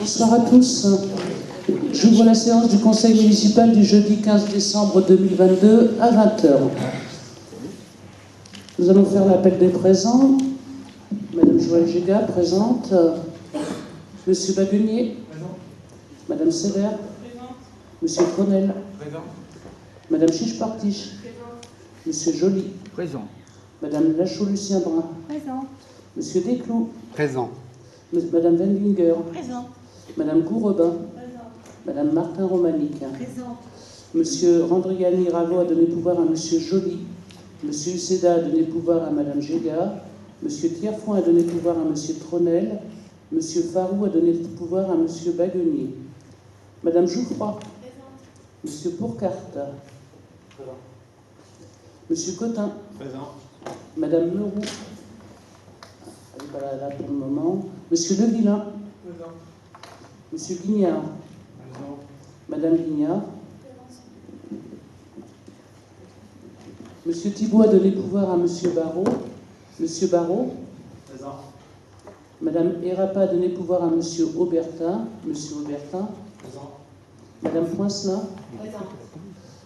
Bonsoir à tous. J'ouvre la séance du Conseil municipal du jeudi 15 décembre 2022 à 20h. Nous allons faire l'appel des présents. Madame Joëlle Géga, présente. Monsieur Baguenier. Présent. Madame Sévère. Présente. Monsieur Tronel. Présent. Madame Chiche-Partiche. Présent. Monsieur Joly. Présent. Madame Lachaud-Lucien Brun. Présent. Monsieur Desclous. Présent. Madame Wendinger. Présent. Madame Gourrebin. Présent. Madame Martin Romanic. Présent. Monsieur Randriani Ravo a donné pouvoir à Monsieur Joly. Monsieur Uceda a donné pouvoir à Madame Géga. Monsieur Tierfoin a donné pouvoir à Monsieur Tronel. Monsieur Farou a donné pouvoir à Monsieur Baguenier. Madame Jouffroy. Présente. Monsieur Pourcart. Présent. Monsieur Cotin. Présent. Madame Leroux. Elle n'est pas là pour le moment. Monsieur Levillain. Présent. Monsieur Guignard. Présent. Madame Guignard. Monsieur Thibault a donné pouvoir à Monsieur Barrault. Monsieur Barrault. Présent. Madame Erapa a donné pouvoir à Monsieur Aubertin. Monsieur Aubertin. Présent. Madame Poincelin. Présent.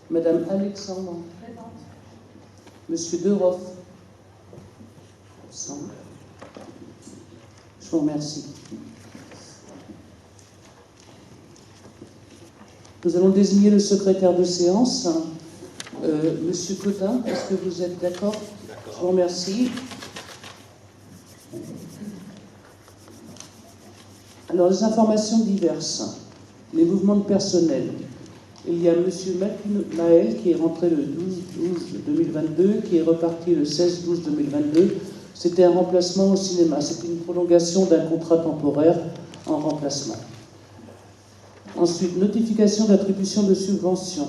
Madame Alexandre. Présente. Monsieur Deroff. Absent. Je vous remercie. Nous allons désigner le secrétaire de séance. Monsieur Cotin, est-ce que vous êtes d'accord? Je vous remercie. Alors, les informations diverses. Les mouvements de personnel. Il y a Monsieur Maël qui est rentré le 12-12-2022, qui est reparti le 16-12-2022. C'était un remplacement au cinéma. C'était une prolongation d'un contrat temporaire en remplacement. Ensuite, notification d'attribution de subventions.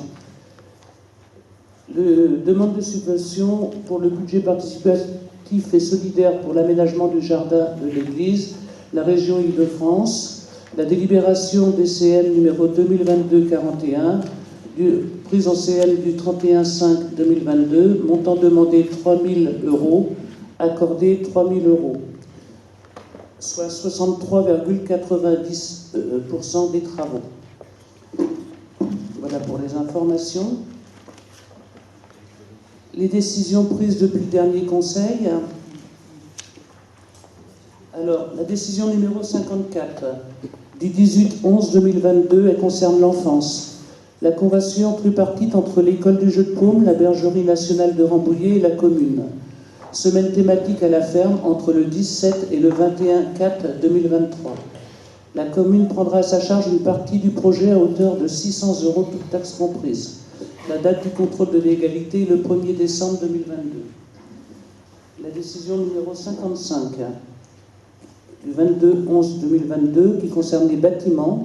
Demande de subvention pour le budget participatif et solidaire pour l'aménagement du jardin de l'église, la région Île-de-France, la délibération DCM numéro 2022-41, prise en CL du 31-5-2022, montant demandé 3 000 €, accordé 3 000 €, soit 63,90% des travaux. Voilà pour les informations. Les décisions prises depuis le dernier conseil. Alors, la décision numéro 54 du 18-11-2022, elle concerne l'enfance. La convention tripartite entre l'école du jeu de paume, la bergerie nationale de Rambouillet et la commune. Semaine thématique à la ferme entre le 17 et le 21-4-2023. La commune prendra à sa charge une partie du projet à hauteur de 600 € toutes taxes comprises. La date du contrôle de légalité est le 1er décembre 2022. La décision numéro 55 du 22-11-2022 qui concerne les bâtiments,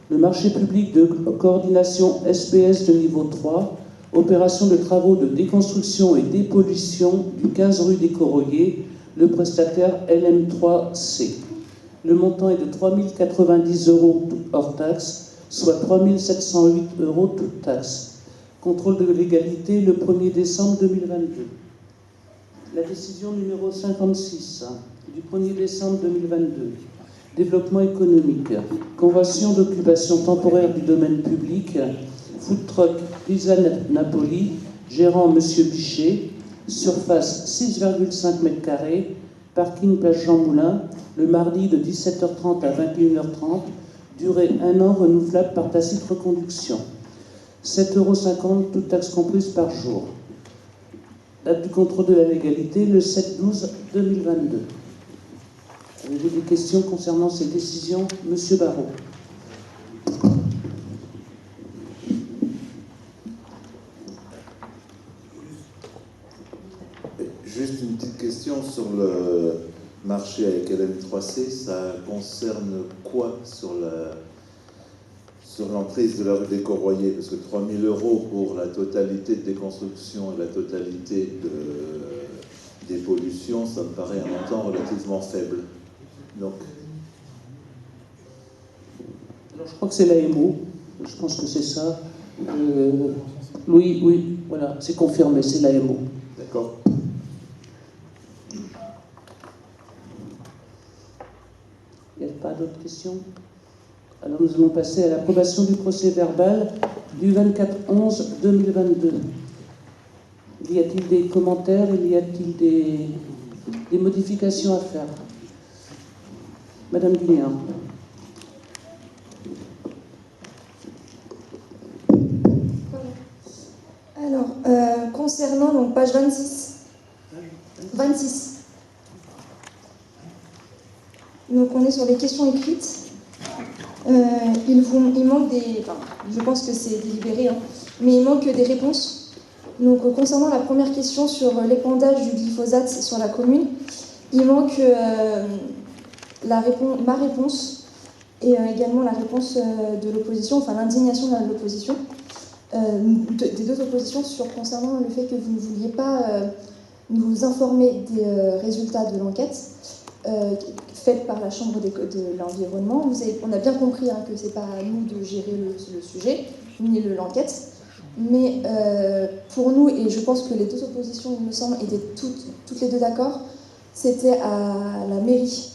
le marché public de coordination SPS de niveau 3, opération de travaux de déconstruction et dépollution du 15 rue des Corroyers, le prestataire LM3C. Le montant est de 3 090 € hors taxes, soit 3 708 € toutes taxes. Contrôle de légalité le 1er décembre 2022. La décision numéro 56 du 1er décembre 2022. Développement économique. Convention d'occupation temporaire du domaine public. Food truck Pizza Napoli. Gérant Monsieur Bichet. Surface 6,5 m². Parking place Jean Moulin. Le mardi de 17h30 à 21h30. Durée 1 an renouvelable par tacite reconduction. 7,50 € toutes taxes comprises par jour. Date du contrôle de la légalité, le 7-12-2022. Avez-vous des questions concernant ces décisions? Monsieur Barrault. Juste une petite question sur le marché avec LM3C. Ça concerne quoi sur l'emprise de la rue des Corroyers? Parce que 3 000 € pour la totalité de déconstruction et la totalité des pollutions, ça me paraît un montant relativement faible. Donc... Alors, je crois que c'est l'AMO. Je pense que c'est ça. Oui, voilà, c'est confirmé, c'est l'AMO. D'accord. Il n'y a pas d'autres questions? Alors nous allons passer à l'approbation du procès-verbal du 24/11/2022. Y a-t-il des commentaires? Y a-t-il des modifications à faire? Madame Guignard. Alors, concernant donc page 26. Donc on est sur les questions écrites. Il manque des... Enfin, je pense que c'est délibéré, hein, mais il manque des réponses. Donc concernant la première question sur l'épandage du glyphosate sur la commune, il manque ma réponse et également la réponse de l'opposition, enfin l'indignation de l'opposition, des deux oppositions concernant le fait que vous ne vouliez pas nous informer des résultats de l'enquête faite par la Chambre de l'environnement. On a bien compris que ce n'est pas à nous de gérer le sujet, ni l'enquête. Mais pour nous, et je pense que les deux oppositions, il me semble, étaient toutes les deux d'accord, c'était à la mairie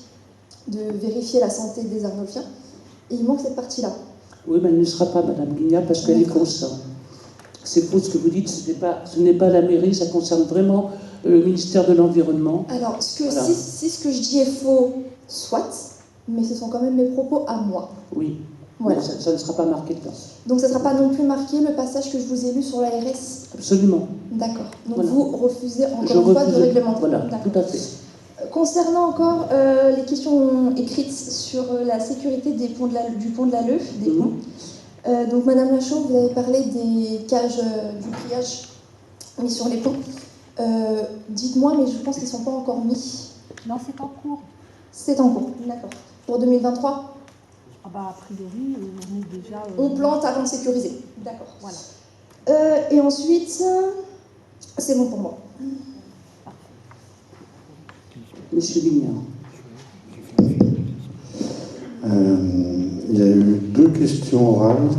de vérifier la santé des Arnolfiens. Et il manque cette partie-là. Oui, mais elle ne sera pas, Madame Guignard, parce qu'elle est fausse. C'est faux ce que vous dites, ce n'est pas la mairie, ça concerne vraiment le ministère de l'Environnement. Alors, si ce que je dis est faux, soit, mais ce sont quand même mes propos à moi. Oui, voilà. Ça ne sera pas marqué dedans. Donc ça ne sera pas non plus marqué le passage que je vous ai lu sur l'ARS? Absolument. D'accord. Donc voilà. Vous refusez encore une fois de réglementer? Voilà, tout à fait. Concernant encore les questions écrites sur la sécurité du pont de la Leu, des ponts. Donc Madame Lachaud, vous avez parlé des cages du grillage mis sur les ponts. Dites-moi, mais je pense qu'ils ne sont pas encore mis. Non, c'est en cours. C'est en cours, d'accord. Pour 2023? Ah bah, a priori, on est déjà... On plante avant de sécuriser. D'accord. Voilà. Et ensuite, c'est bon pour moi. Monsieur Guignard. Il y a eu deux questions orales.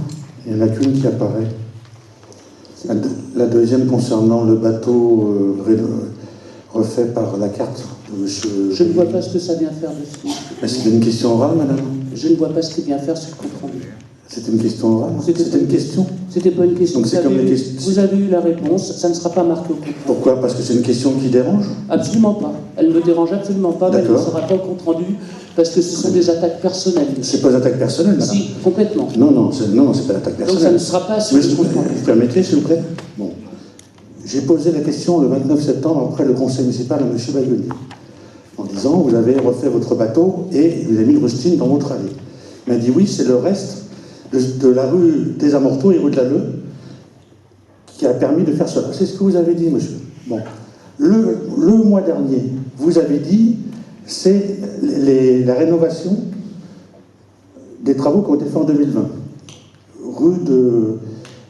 Il n'y en a qu'une qui apparaît. La deuxième concernant le bateau refait par la carte de monsieur... Je ne vois pas ce que ça vient faire dessus. C'était une question orale, madame? Je ne vois pas ce qu'il vient faire sur le compte rendu. C'était une question orale? C'était une question? C'était pas une question. Donc c'est comme les questions. Vous avez eu la réponse, ça ne sera pas marqué au compte rendu. Pourquoi? Parce que c'est une question qui dérange? Absolument pas. Elle ne me dérange absolument pas, mais elle ne sera pas au compte rendu, parce que ce sont des attaques personnelles. C'est pas des attaques personnelles, madame? Si, complètement. Non, c'est pas d'attaque personnelle. Donc ça ne sera pas sur le compte rendu. Vous permettez, s'il vous plaît? Bon. J'ai posé la question le 29 septembre après le conseil municipal à M. Baillonnier, en disant, vous avez refait votre bateau et vous avez mis une rustine dans votre allée. Il m'a dit, oui, c'est le reste de la rue des Amorteaux et rue de la Leu qui a permis de faire cela. C'est ce que vous avez dit, monsieur. Bon. Le mois dernier, vous avez dit, c'est la rénovation des travaux qui ont été faits en 2020. Rue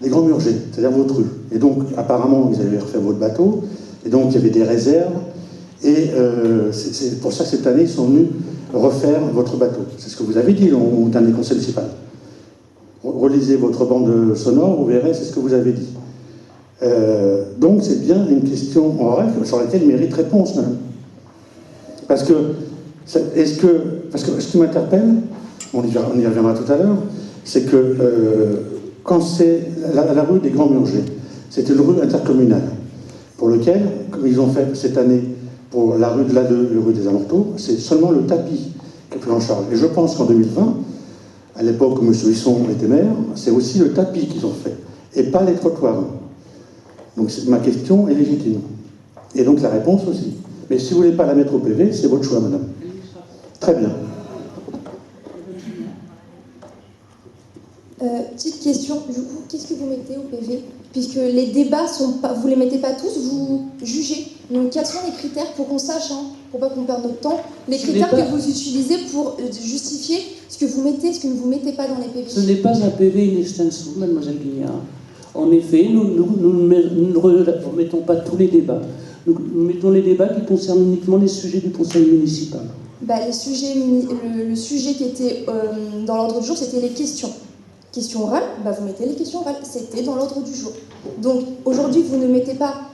des Grands Murgers, c'est-à-dire votre rue. Et donc, apparemment, vous avez refait votre bateau, et donc il y avait des réserves, et c'est pour ça que cette année, ils sont venus refaire votre bateau. C'est ce que vous avez dit au dernier conseil municipal. Relisez votre bande sonore, vous verrez, c'est ce que vous avez dit. Donc, c'est bien une question en règle sur laquelle il mérite réponse, même. Parce que ce qui m'interpelle, on y reviendra tout à l'heure, c'est que quand c'est la rue des Grands Murgers, c'était une rue intercommunale, pour lequel, comme ils ont fait cette année pour la rue de la Leu et la rue des Amorteaux, c'est seulement le tapis qui est pris en charge. Et je pense qu'en 2020, à l'époque où M. Huisson était maire, c'est aussi le tapis qu'ils ont fait, et pas les trottoirs. Donc ma question est légitime. Et donc la réponse aussi. Mais si vous ne voulez pas la mettre au PV, c'est votre choix, madame. Très bien. Petite question, du coup, qu'est-ce que vous mettez au PV? Puisque les débats sont pas, vous les mettez pas tous, vous jugez. Donc quels sont les critères pour qu'on sache, pour pas qu'on perde notre temps, les critères que vous utilisez pour justifier ce que vous mettez, ce que vous ne mettez pas dans les PV? Ce n'est pas un PV in extenso, mademoiselle Guignard. En effet, nous ne remettons pas tous les débats. Nous mettons les débats qui concernent uniquement les sujets du conseil municipal. Le sujet qui était dans l'ordre du jour, c'était les questions. Questions orales, vous mettez les questions orales. C'était dans l'ordre du jour. Donc aujourd'hui, vous ne mettez pas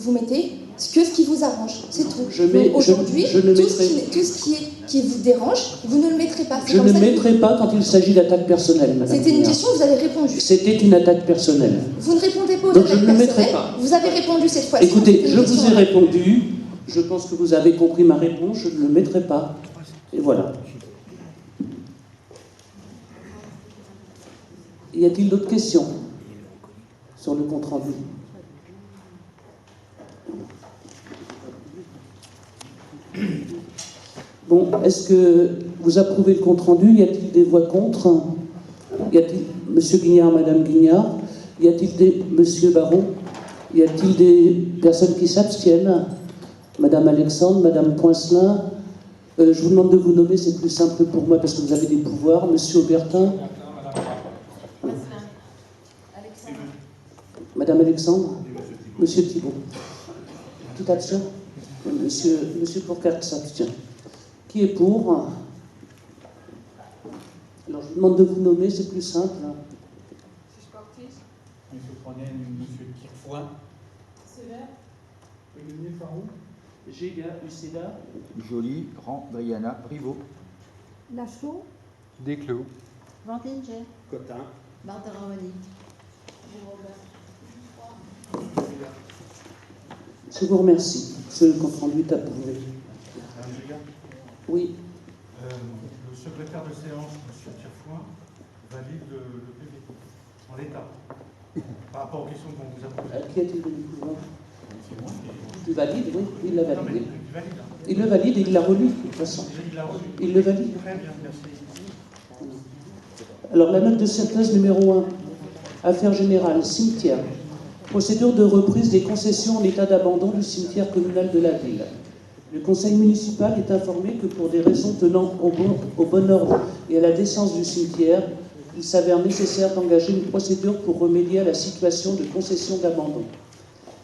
vous mettez que ce qui vous arrange. C'est tout. Aujourd'hui, tout ce qui vous dérange, vous ne le mettrez pas. Je ne mettrai pas quand il s'agit d'attaque personnelle, madame. C'était une question, vous avez répondu. C'était une attaque personnelle. Vous ne répondez pas aux Donc attaques je ne le mettrai personnelles. pas. Vous avez répondu cette fois-ci. Écoutez, je vous ai répondu. Je pense que vous avez compris ma réponse. Je ne le mettrai pas. Et voilà. Y a-t-il d'autres questions sur le compte-rendu? Bon, est-ce que vous approuvez le compte-rendu? Y a-t-il des voix contre? Y a-t-il Monsieur Guignard, Madame Guignard? Y a-t-il des Monsieur Baron? Y a-t-il des personnes qui s'abstiennent? Madame Alexandre, Madame Poincelin? Je vous demande de vous nommer, c'est plus simple pour moi parce que vous avez des pouvoirs. Monsieur Aubertin? Madame Alexandre? Monsieur Thibault? Toute action? Monsieur Pourcart s'abstient. Qui est pour? Alors je vous demande de vous nommer, c'est plus simple. Monsieur Cortis. Monsieur Cronen, Monsieur Kirfoy. Sévère. Olivier Farou. Géga, Uceda. Joly, Rand, Briana, Briveau. Lachaud. Desclos. Vantinger. Cotin. Barthéramoni. Je vous remercie. Ce compte-rendu est approuvé. Oui. Le secrétaire de séance, M. Tirfoin, valide le PV en l'état. Par rapport aux questions qu'on vous a posées. Qui a-t-il donné le pouvoir? C'est moi qui. Il valide, oui, il l'a Non, mais validé. il valide. Hein. Il le valide et il l'a relu, de toute façon. Il l'a reçu. Il le valide. Très bien, merci. Alors, la note de synthèse numéro 1. Affaires générales, cimetière. Procédure de reprise des concessions en état d'abandon du cimetière communal de la ville. Le conseil municipal est informé que pour des raisons tenant au bon ordre et à la décence du cimetière, il s'avère nécessaire d'engager une procédure pour remédier à la situation de concession d'abandon.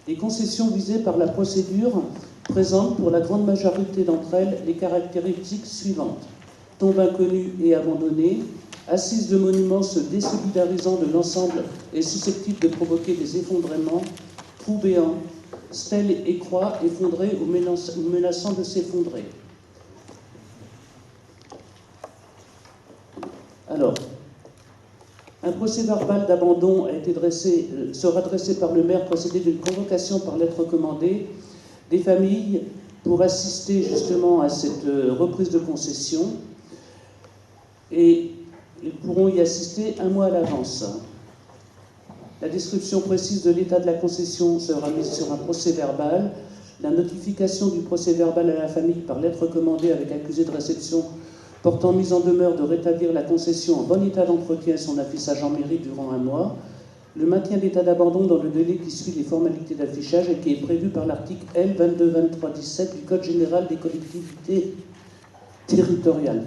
Les concessions visées par la procédure présentent pour la grande majorité d'entre elles les caractéristiques suivantes. Tombe inconnue et abandonnée, assise de monuments se désolidarisant de l'ensemble et susceptible de provoquer des effondrements, trous béants, stèles et croix effondrées ou menaçant de s'effondrer. Alors, un procès-verbal d'abandon a été sera dressé par le maire précédé d'une convocation par lettre recommandée des familles pour assister justement à cette reprise de concession et ils pourront y assister un mois à l'avance. La description précise de l'état de la concession sera mise sur un procès-verbal. La notification du procès-verbal à la famille par lettre recommandée avec accusé de réception portant mise en demeure de rétablir la concession en bon état d'entretien et son affichage en mairie durant un mois. Le maintien d'état d'abandon dans le délai qui suit les formalités d'affichage et qui est prévu par l'article L. 2223-17 du Code général des collectivités territoriales.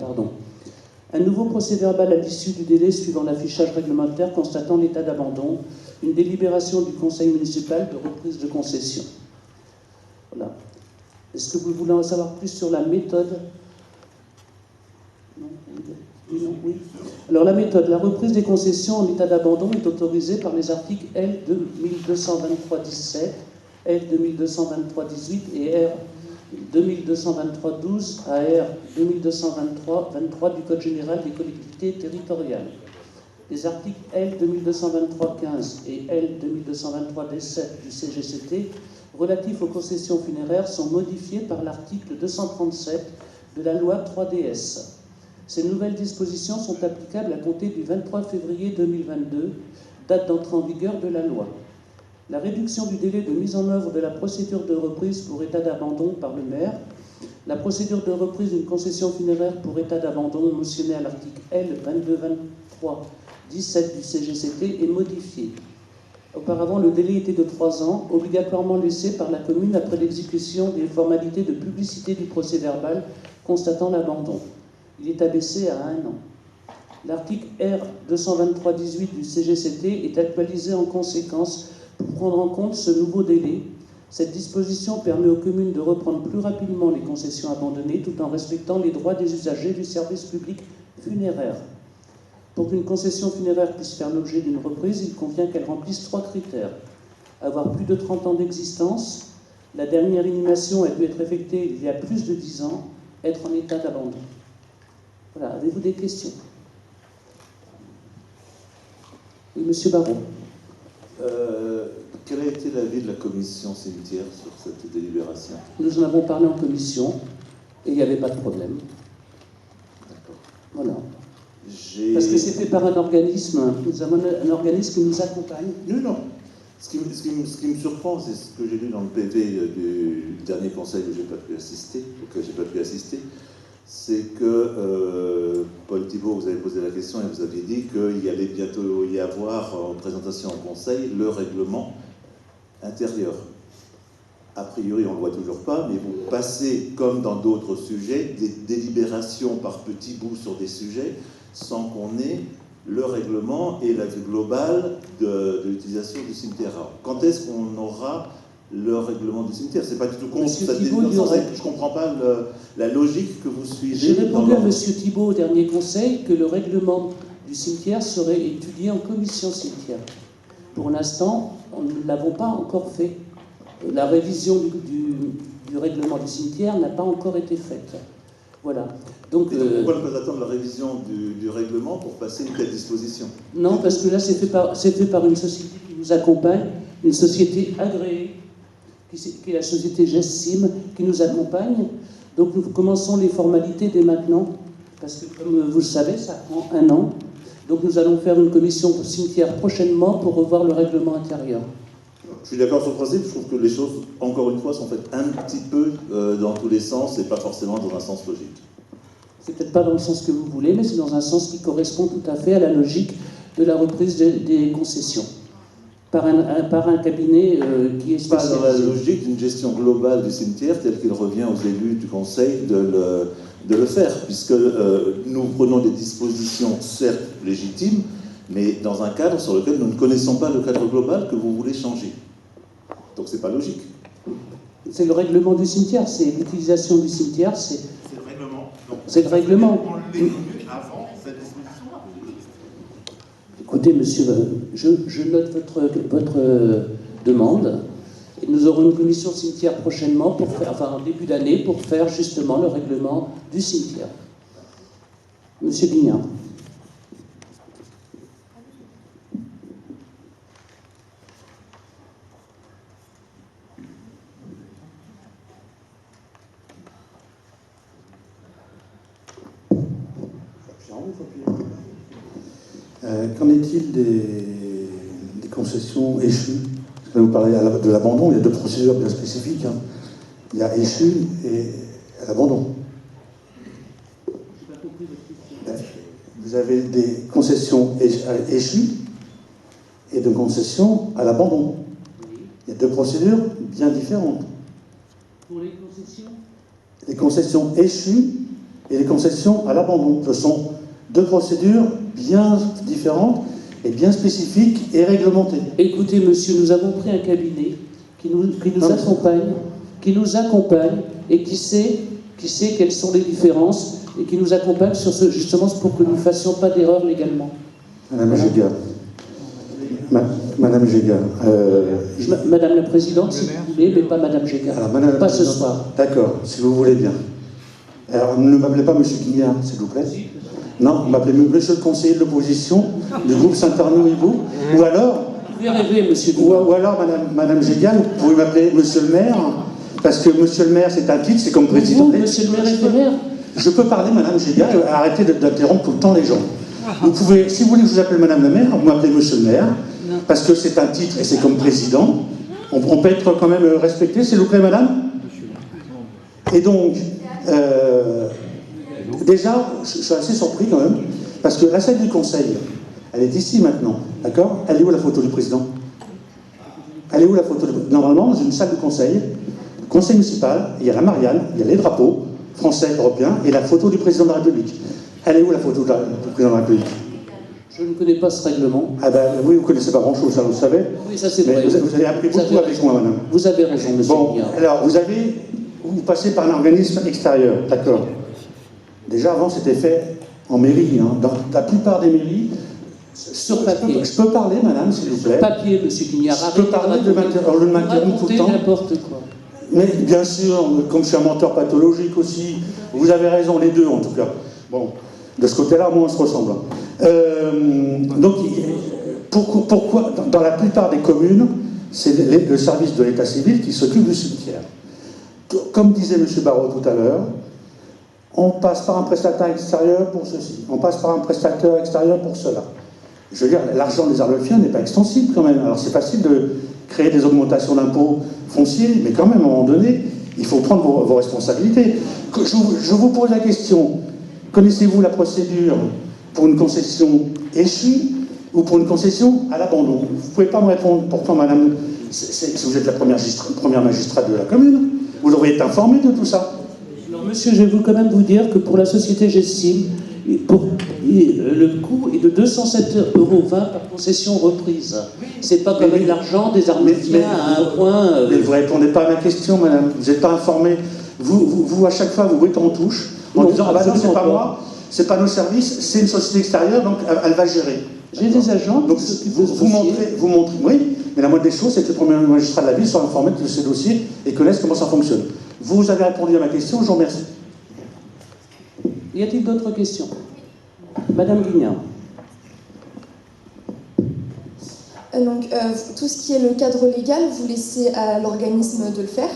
Un nouveau procès-verbal à l'issue du délai suivant l'affichage réglementaire constatant l'état d'abandon, une délibération du conseil municipal de reprise de concession. Voilà. Est-ce que vous voulez en savoir plus sur la méthode? Non, oui. Alors la méthode, la reprise des concessions en état d'abandon est autorisée par les articles L. 2223-17, L. 2223-18 et R. 2223-12 à R. 2223-23 du Code général des collectivités territoriales. Les articles L. 2223-15 et L. 2223-17 du CGCT relatifs aux concessions funéraires sont modifiés par l'article 237 de la loi 3DS. Ces nouvelles dispositions sont applicables à compter du 23 février 2022, date d'entrée en vigueur de la loi. La réduction du délai de mise en œuvre de la procédure de reprise pour état d'abandon par le maire, la procédure de reprise d'une concession funéraire pour état d'abandon mentionnée à l'article L. 2223-17 du CGCT est modifiée. Auparavant, le délai était de 3 ans, obligatoirement laissé par la commune après l'exécution des formalités de publicité du procès-verbal constatant l'abandon. Il est abaissé à 1 an. L'article R. 223-18 du CGCT est actualisé en conséquence pour prendre en compte ce nouveau délai. Cette disposition permet aux communes de reprendre plus rapidement les concessions abandonnées tout en respectant les droits des usagers du service public funéraire. Pour qu'une concession funéraire puisse faire l'objet d'une reprise, il convient qu'elle remplisse 3 critères. Avoir plus de 30 ans d'existence, la dernière inhumation a dû être effectuée il y a plus de 10 ans, être en état d'abandon. Voilà, avez-vous des questions? Oui, monsieur Baron. Quel a été l'avis de la commission cimetière sur cette délibération? Nous en avons parlé en commission et il n'y avait pas de problème. D'accord. Voilà. Parce que c'est fait par un organisme, nous avons un organisme qui nous accompagne. Non. Ce qui me surprend, c'est ce que j'ai lu dans le PV du dernier conseil auquel j'ai pas pu assister, c'est que Paul Thibault, vous avez posé la question et vous aviez dit qu'il y allait bientôt y avoir en présentation au conseil le règlement intérieur. A priori, on ne le voit toujours pas, mais vous passez, comme dans d'autres sujets, des délibérations par petits bouts sur des sujets sans qu'on ait le règlement et la vue globale de l'utilisation du cimetière. Alors, quand est-ce qu'on aura le règlement du cimetière? C'est pas du tout con. Je ne comprends pas la logique que vous suivez. J'ai répondu à M. Thibault au dernier conseil que le règlement du cimetière serait étudié en commission cimetière. Pour l'instant, nous ne l'avons pas encore fait. La révision du règlement du cimetière n'a pas encore été faite. Voilà. Donc, pourquoi ne pas attendre la révision du règlement pour passer une telle disposition? Non, parce que là, c'est fait par une société qui nous accompagne, une société agréée, qui est la société GESSIM, qui nous accompagne. Donc, nous commençons les formalités dès maintenant, parce que, comme vous le savez, ça prend 1 an. Donc, nous allons faire une commission cimetière prochainement pour revoir le règlement intérieur. Je suis d'accord sur le principe, je trouve que les choses, encore une fois, sont faites un petit peu dans tous les sens et pas forcément dans un sens logique. C'est peut-être pas dans le sens que vous voulez, mais c'est dans un sens qui correspond tout à fait à la logique de la reprise des concessions par un cabinet qui est spécialisé. Pas dans la logique d'une gestion globale du cimetière telle qu'il revient aux élus du Conseil de le faire, puisque nous prenons des dispositions certes légitimes, mais dans un cadre sur lequel nous ne connaissons pas le cadre global que vous voulez changer. Donc c'est pas logique. C'est le règlement du cimetière, c'est l'utilisation du cimetière, c'est le règlement. C'est le règlement. On l'est avant cette disposition-là. Écoutez, monsieur, je note votre demande. Et nous aurons une commission cimetière prochainement, en début d'année, pour faire justement le règlement du cimetière. Monsieur Guignard. Qu'en est-il des concessions échues? Parce que vous parlez de l'abandon, il y a 2 procédures bien spécifiques. Hein. Il y a échu et l'abandon. Vous avez des concessions échues et de concessions à l'abandon. Il y a 2 procédures bien différentes. Pour les concessions? Les concessions échues et les concessions à l'abandon. Ce sont 2 procédures bien différentes et bien spécifiques et réglementées. Écoutez, monsieur, nous avons pris un cabinet qui nous accompagne et qui sait quelles sont les différences et qui nous accompagne sur ce, justement pour que nous ne fassions pas d'erreur légalement. Madame Géga. Madame Géga. Madame la Présidente, si vous voulez, mais pas Madame Géga. Pas ce soir. D'accord, si vous voulez bien. Alors, ne m'appelez pas Monsieur Guignard, s'il vous plaît. Non, m'appelez Monsieur le conseiller de l'opposition du groupe Saint-Arnaud-Hibou. Ou alors... Vous pouvez rêver, Monsieur Guignard. Ou alors, Madame Géga, vous pouvez m'appeler Monsieur le maire, parce que Monsieur le maire, c'est un titre, c'est comme président. Monsieur le maire est maire. Je peux parler, Madame Géga, arrêtez d'interrompre tout le temps les gens. Vous pouvez, si vous voulez que je vous appelle Madame la maire, vous m'appelez Monsieur le maire, parce que c'est un titre et c'est comme président. On peut être quand même respecté, s'il vous plaît, Madame. Et donc, déjà, je suis assez surpris quand même, parce que la salle du conseil, elle est ici maintenant, d'accord? Elle est où la photo du président? Elle est où la photo du président? Normalement, dans une salle de conseil municipal, il y a la Marianne, il y a les drapeaux français, européens, et la photo du président de la République. Elle est où la photo du président de la République? Je ne connais pas ce règlement. Ah ben oui, vous ne connaissez pas grand-chose, ça vous le savez. Oui, ça c'est vrai. Vous avez appris beaucoup avec moi, madame. Vous avez raison, monsieur. Bon, alors, vous passez par un organisme extérieur, d'accord. Déjà, avant, c'était fait en mairie, hein, dans la plupart des mairies, Sur papier. je peux parler, madame, s'il vous plaît. Sur papier, monsieur Guignard. Je peux parler de m'interrompre tout le temps. N'importe quoi. Mais bien sûr, comme je suis un menteur pathologique aussi, vous avez raison, les deux en tout cas. Bon, de ce côté-là, moi, on se ressemble. Donc, pourquoi, dans la plupart des communes, c'est le service de l'état civil qui s'occupe du cimetière. Comme disait M. Barraud tout à l'heure, on passe par un prestataire extérieur pour ceci, on passe par un prestataire extérieur pour cela. Je veux dire, l'argent des Arlefiens n'est pas extensible quand même. Alors c'est facile de créer des augmentations d'impôts fonciers, mais quand même, à un moment donné, il faut prendre vos responsabilités. Je vous pose la question, connaissez-vous la procédure pour une concession échue ou pour une concession à l'abandon? Vous ne pouvez pas me répondre, pourtant, madame, si vous êtes la première magistrate de la commune, vous devriez être informée de tout ça. Alors, monsieur, je vais quand même vous dire que pour la société Gestime, le coût est de 207,20 € par concession reprise. C'est pas comme l'argent des Arlefiens à un point. Mais vous ne répondez pas à ma question, madame. Vous n'êtes pas informé. Vous, à chaque fois, vous brûlez en touche en disant ah bah non, c'est pas moi, c'est pas nos services, c'est une société extérieure, donc elle va gérer. J'ai des agents. Donc vous montrez, oui, mais la moindre des choses, c'est que les premiers magistrats de la ville soient informés de ces dossiers et connaissent comment ça fonctionne. Vous avez répondu à ma question, je vous remercie. Y a-t-il d'autres questions? Madame Guignard. Donc, tout ce qui est le cadre légal, vous laissez à l'organisme de le faire.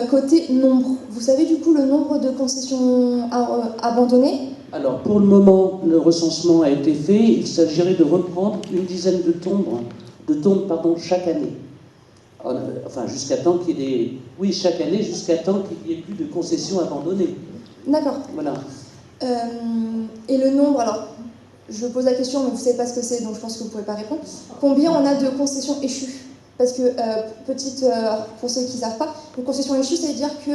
Côté nombre, vous savez du coup le nombre de concessions abandonnées? Alors, pour le moment, le recensement a été fait. Il s'agirait de reprendre une dizaine de tombes chaque année. Enfin, jusqu'à temps qu'il y ait oui, chaque année, jusqu'à temps qu'il n'y ait plus de concessions abandonnées. D'accord. Voilà. Et le nombre, alors, je pose la question, mais vous ne savez pas ce que c'est, donc je pense que vous ne pouvez pas répondre. Combien on a de concessions échues? Parce que, pour ceux qui ne savent pas, une concession échue, ça veut dire que,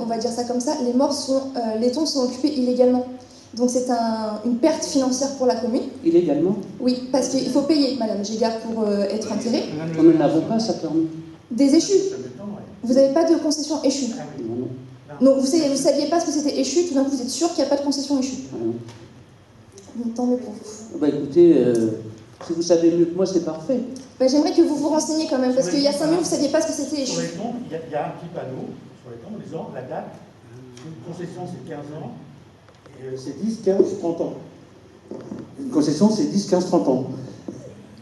on va dire ça comme ça, les tombes sont occupées illégalement. Donc c'est une perte financière pour la commune. Illégalement? Oui, parce qu'il faut payer, madame Gégard, pour être enterré. Nous n'avons pas ça permis. Des échus? Vous n'avez pas de concession échue? Non. Donc vous ne saviez pas ce que c'était échu, tout d'un coup vous êtes sûr qu'il n'y a pas de concession échue? Tant mieux pour vous. Bah écoutez, si vous savez mieux que moi, c'est parfait. Bah, j'aimerais que vous vous renseigniez quand même, parce qu'il y a 5 minutes, vous ne saviez pas ce que c'était échu. Sur les tombes, il y a un petit panneau sur les tombes disant la date. Une concession, c'est 15 ans. C'est 10, 15, 30 ans. Une concession, c'est 10, 15, 30 ans.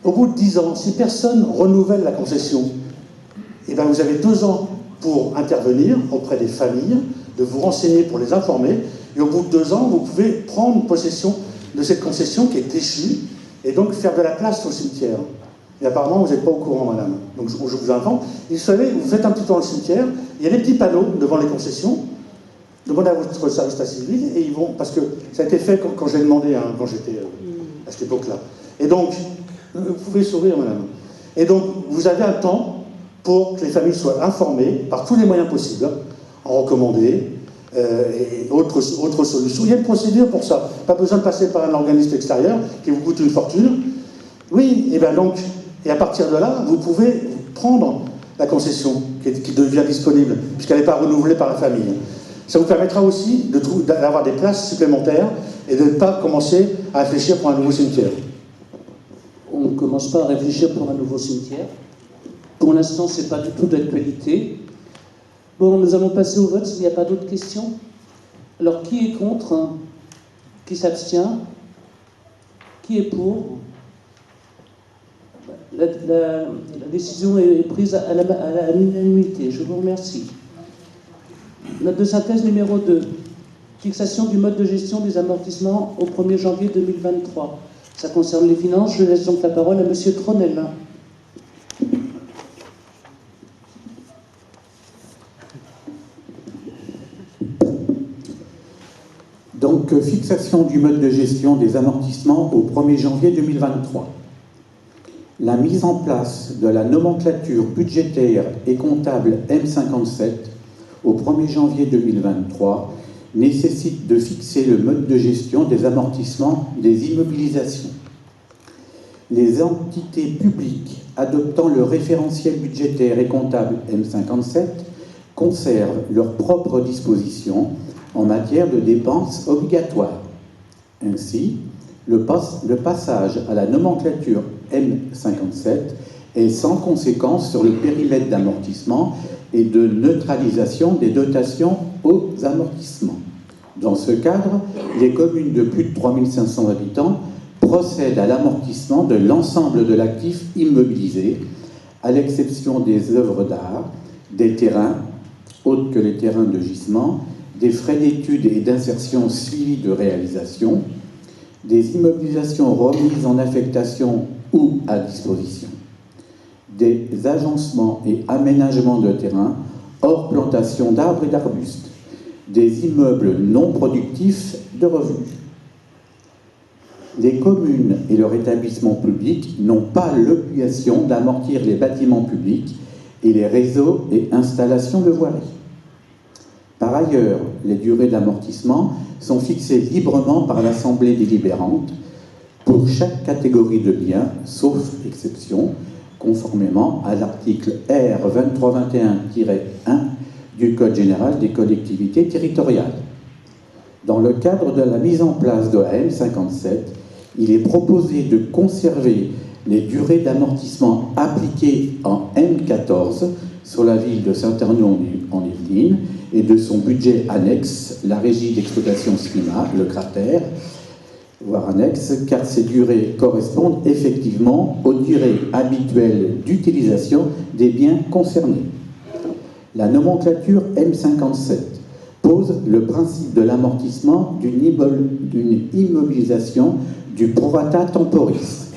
Au bout de 10 ans, si personne renouvelle la concession, eh ben vous avez 2 ans pour intervenir auprès des familles, de vous renseigner pour les informer, et au bout de 2 ans, vous pouvez prendre possession de cette concession qui est échue, et donc faire de la place au cimetière. Et apparemment, vous n'êtes pas au courant, madame. Donc je vous informe. Et vous savez, vous faites un petit tour dans le cimetière, il y a des petits panneaux devant les concessions, demandez à votre service d'état civil, et ils vont, parce que ça a été fait quand j'ai demandé, hein, quand j'étais à cette époque-là. Et donc, vous pouvez sourire, madame. Et donc, vous avez un temps pour que les familles soient informées par tous les moyens possibles, en recommandé, et autres solutions. Il y a une procédure pour ça. Pas besoin de passer par un organisme extérieur qui vous coûte une fortune. Oui, et bien donc, et à partir de là, vous pouvez prendre la concession qui devient disponible, puisqu'elle n'est pas renouvelée par la famille. Ça vous permettra aussi d'avoir des places supplémentaires et de ne pas commencer à réfléchir pour un nouveau cimetière. On ne commence pas à réfléchir pour un nouveau cimetière. Pour l'instant, ce n'est pas du tout d'actualité. Bon, nous allons passer au vote s'il n'y a pas d'autres questions. Alors, qui est contre? Qui s'abstient? Qui est pour? La décision est prise à l'unanimité. Je vous remercie. Note de synthèse numéro 2. Fixation du mode de gestion des amortissements au 1er janvier 2023. Ça concerne les finances. Je laisse donc la parole à M. Tronel. Donc, fixation du mode de gestion des amortissements au 1er janvier 2023. La mise en place de la nomenclature budgétaire et comptable M57 au 1er janvier 2023 nécessite de fixer le mode de gestion des amortissements des immobilisations. Les entités publiques adoptant le référentiel budgétaire et comptable M57 conservent leurs propres dispositions en matière de dépenses obligatoires. Ainsi, le passage à la nomenclature M57 est sans conséquence sur le périmètre d'amortissement et de neutralisation des dotations aux amortissements. Dans ce cadre, les communes de plus de 3500 habitants procèdent à l'amortissement de l'ensemble de l'actif immobilisé, à l'exception des œuvres d'art, des terrains, autres que les terrains de gisement, des frais d'études et d'insertion suivis de réalisation, des immobilisations remises en affectation ou à disposition, des agencements et aménagements de terrains hors plantation d'arbres et d'arbustes, des immeubles non productifs de revenus. Les communes et leurs établissements publics n'ont pas l'obligation d'amortir les bâtiments publics et les réseaux et installations de voirie. Par ailleurs, les durées d'amortissement sont fixées librement par l'Assemblée délibérante pour chaque catégorie de biens, sauf exception, conformément à l'article R 2321-1 du Code général des collectivités territoriales. Dans le cadre de la mise en place de la M57, il est proposé de conserver les durées d'amortissement appliquées en M14 sur la ville de Saint-Arnaud en Yvelines et de son budget annexe, la régie d'exploitation cinéma, le cratère, voire annexe, car ces durées correspondent effectivement aux durées habituelles d'utilisation des biens concernés. La nomenclature M57 pose le principe de l'amortissement d'une immobilisation du prorata temporis.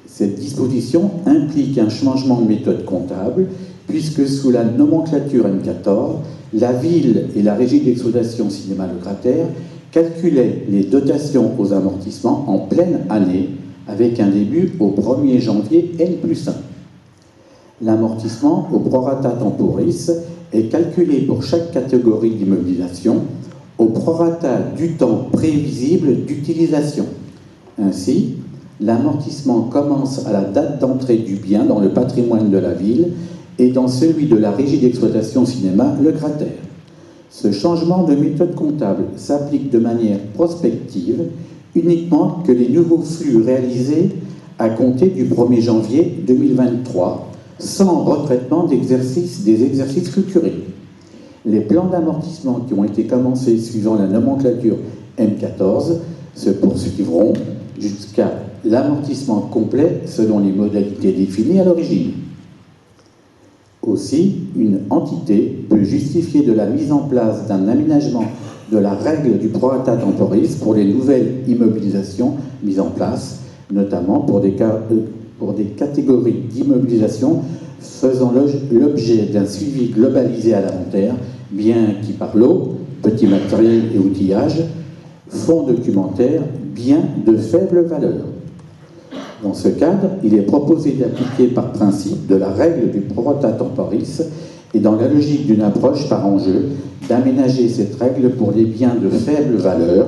Cette disposition implique un changement de méthode comptable, puisque sous la nomenclature M14, la ville et la régie d'exploitation cinéma Le Cratère calculaient les dotations aux amortissements en pleine année, avec un début au 1er janvier N+1. L'amortissement au prorata temporis est calculé pour chaque catégorie d'immobilisation au prorata du temps prévisible d'utilisation. Ainsi, l'amortissement commence à la date d'entrée du bien dans le patrimoine de la ville et dans celui de la régie d'exploitation cinéma Le Cratère. Ce changement de méthode comptable s'applique de manière prospective uniquement que les nouveaux flux réalisés à compter du 1er janvier 2023, sans retraitement des exercices clôturés. Les plans d'amortissement qui ont été commencés suivant la nomenclature M14 se poursuivront jusqu'à l'amortissement complet selon les modalités définies à l'origine. Aussi, une entité peut justifier de la mise en place d'un aménagement de la règle du prorata temporis pour les nouvelles immobilisations mises en place, notamment pour des catégories d'immobilisation faisant l'objet d'un suivi globalisé à l'inventaire, biens qui par lot, petits matériels et outillages, fonds documentaires, biens de faible valeur. Dans ce cadre, il est proposé d'appliquer par principe de la règle du prorata temporis et dans la logique d'une approche par enjeu, d'aménager cette règle pour les biens de faible valeur,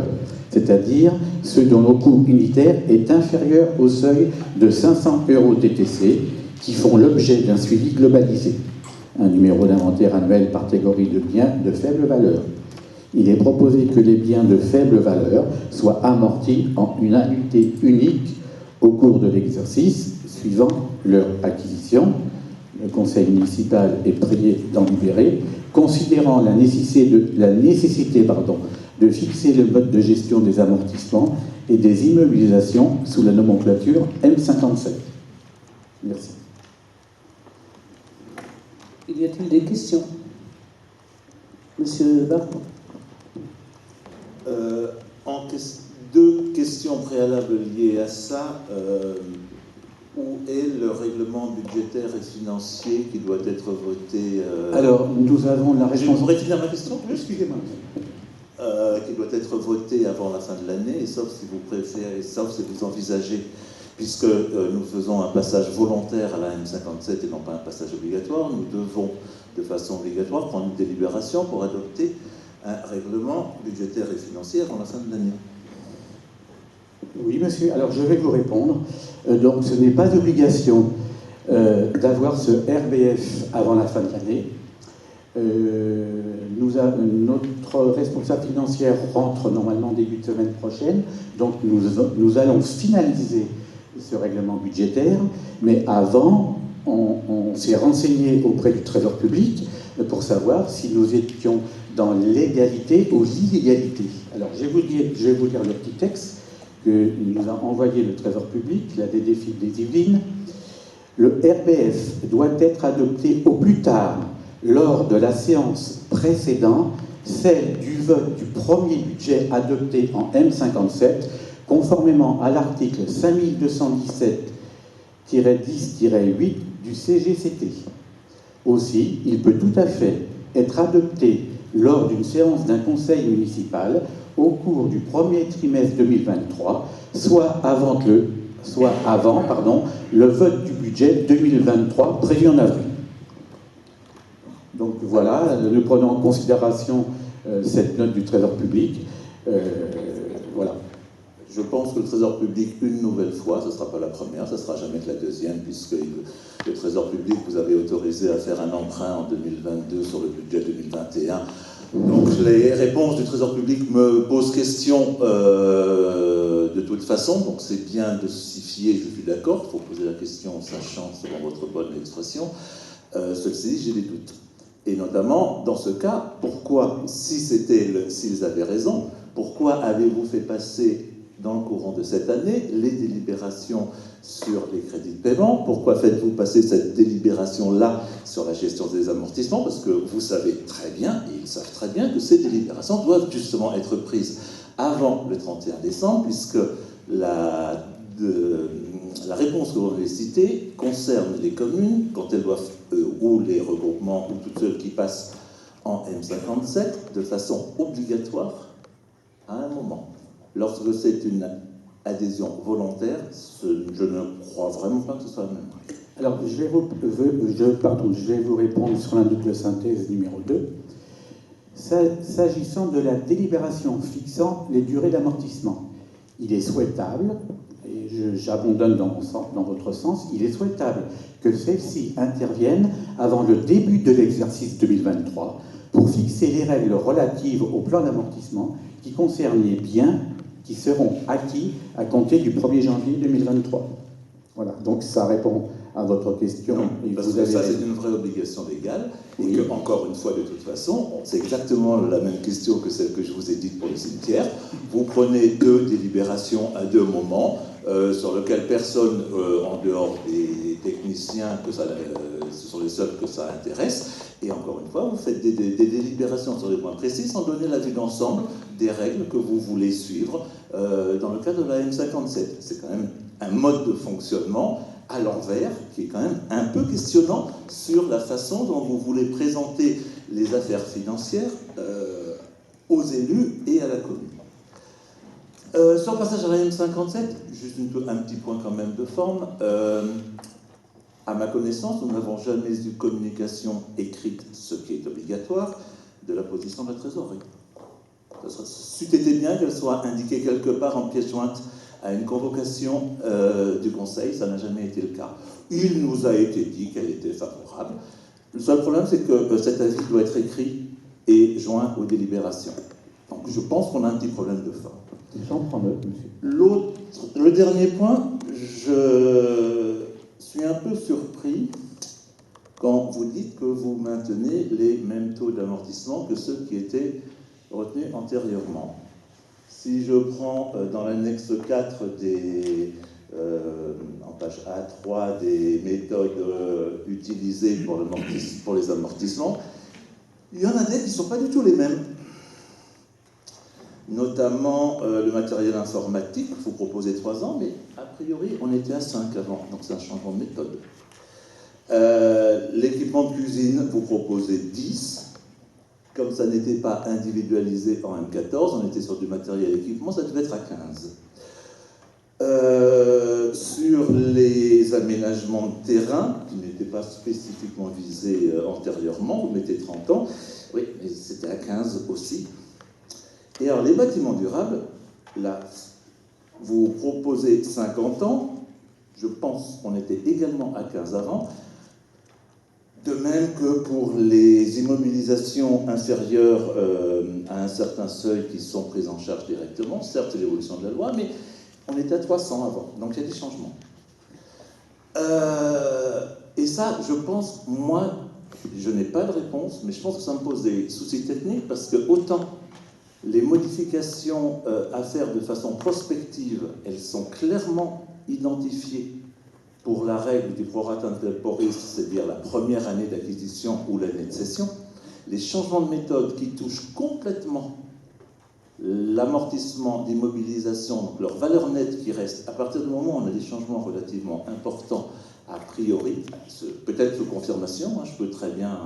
c'est-à-dire ceux dont le coût unitaire est inférieur au seuil de 500 € TTC, qui font l'objet d'un suivi globalisé. Un numéro d'inventaire annuel par catégorie de biens de faible valeur. Il est proposé que les biens de faible valeur soient amortis en une annuité unique au cours de l'exercice suivant leur acquisition. Le conseil municipal est prié d'en libérer, considérant la nécessité de fixer le mode de gestion des amortissements et des immobilisations sous la nomenclature M57. Merci. Y a-t-il des questions? Monsieur Barton. Deux questions préalables liées à ça. Où est le règlement budgétaire et financier qui doit être voté Alors, nous avons la réponse. Je pourrais finir ma question? Excusez-moi. Qui doit être voté avant la fin de l'année, sauf si vous préférez, sauf si vous envisagez, puisque nous faisons un passage volontaire à la M57 et non pas un passage obligatoire, nous devons de façon obligatoire prendre une délibération pour adopter un règlement budgétaire et financier avant la fin de l'année. Oui, monsieur. Alors, je vais vous répondre. Donc, ce n'est pas obligation d'avoir ce RBF avant la fin de l'année. Notre responsable financière rentre normalement début de semaine prochaine, donc nous allons finaliser ce règlement budgétaire, mais avant, on s'est renseigné auprès du Trésor public pour savoir si nous étions dans l'égalité ou l'illégalité. Alors, je vais vous lire le petit texte que nous a envoyé le Trésor public, la DDFiP des Yvelines. Le RBF doit être adopté au plus tard lors de la séance précédente, celle du vote du premier budget adopté en M57, conformément à l'article 5217-10-8 du CGCT. Aussi, il peut tout à fait être adopté lors d'une séance d'un conseil municipal au cours du premier trimestre 2023, soit avant le vote du budget 2023 prévu en avril. Donc voilà, nous prenons en considération cette note du Trésor public. Voilà. Je pense que le Trésor public, une nouvelle fois, ce ne sera pas la première, ce ne sera jamais que la deuxième, puisque le Trésor public vous avez autorisé à faire un emprunt en 2022 sur le budget 2021. Donc les réponses du Trésor public me posent question de toute façon, donc c'est bien de s'y fier, je suis d'accord, il faut poser la question en sachant, selon votre bonne expression. Ceci dit, j'ai des doutes. Et notamment, dans ce cas, pourquoi, s'ils avaient raison, pourquoi avez-vous fait passer dans le courant de cette année les délibérations sur les crédits de paiement? Pourquoi faites-vous passer cette délibération-là sur la gestion des amortissements? Parce que vous savez très bien, et ils savent très bien, que ces délibérations doivent justement être prises avant le 31 décembre, puisque la réponse que vous avez citée concerne les communes, quand elles doivent, ou les regroupements, ou toutes celles qui passent en M57, de façon obligatoire, à un moment. Lorsque c'est une adhésion volontaire, je ne crois vraiment pas que ce soit la même. Alors, je vais vous répondre sur la note de synthèse numéro 2. S'agissant de la délibération fixant les durées d'amortissement, il est souhaitable, et j'abandonne dans votre sens, il est souhaitable que celle-ci intervienne avant le début de l'exercice 2023 pour fixer les règles relatives au plan d'amortissement qui concernent les biens qui seront acquis à compter du 1er janvier 2023. Voilà, donc ça répond à votre question. Non, parce que ça, c'est une vraie obligation légale, et que, encore une fois, de toute façon, c'est exactement la même question que celle que je vous ai dite pour le cimetière. Vous prenez deux délibérations à deux moments, sur lesquelles personne, en dehors des techniciens, ce sont les seuls que ça intéresse, et encore une fois, vous faites des délibérations sur des points précis sans donner la vue d'ensemble des règles que vous voulez suivre dans le cadre de la M57. C'est quand même un mode de fonctionnement à l'envers, qui est quand même un peu questionnant sur la façon dont vous voulez présenter les affaires financières aux élus et à la commune. Sur le passage à la M57, juste un petit point quand même de forme. À ma connaissance, nous n'avons jamais eu de communication écrite, ce qui est obligatoire, de la position de la trésorerie. C'eût été bien qu'elle soit indiquée quelque part en pièce jointe à une convocation du Conseil, ça n'a jamais été le cas. Il nous a été dit qu'elle était favorable. Le seul problème, c'est que cet avis doit être écrit et joint aux délibérations. Donc je pense qu'on a un petit problème de forme. J'en prends note, monsieur. Le dernier point, je suis un peu surpris quand vous dites que vous maintenez les mêmes taux d'amortissement que ceux qui étaient retenus antérieurement. Si je prends dans l'annexe 4 en page A3 des méthodes utilisées pour les amortissements, il y en a des qui ne sont pas du tout les mêmes. Notamment le matériel informatique, vous proposez 3 ans, mais a priori on était à 5 avant, donc c'est un changement de méthode. L'équipement de cuisine, vous proposez 10. Comme ça n'était pas individualisé en M14, on était sur du matériel équipement, ça devait être à 15. Sur les aménagements de terrain, qui n'étaient pas spécifiquement visés antérieurement, vous mettez 30 ans, oui, mais c'était à 15 aussi. Et alors les bâtiments durables, là, vous proposez 50 ans, je pense qu'on était également à 15 avant. De même que pour les immobilisations inférieures à un certain seuil qui sont prises en charge directement, certes c'est l'évolution de la loi, mais on était à 300 avant, donc il y a des changements. Et ça, je pense, moi, je n'ai pas de réponse, mais je pense que ça me pose des soucis techniques, parce que autant les modifications à faire de façon prospective, elles sont clairement identifiées pour la règle du prorata temporis, c'est-à-dire la première année d'acquisition ou l'année de cession. Les changements de méthode qui touchent complètement l'amortissement d'immobilisation, donc leur valeur nette qui reste, à partir du moment où on a des changements relativement importants, a priori, peut-être sous confirmation, je peux très bien...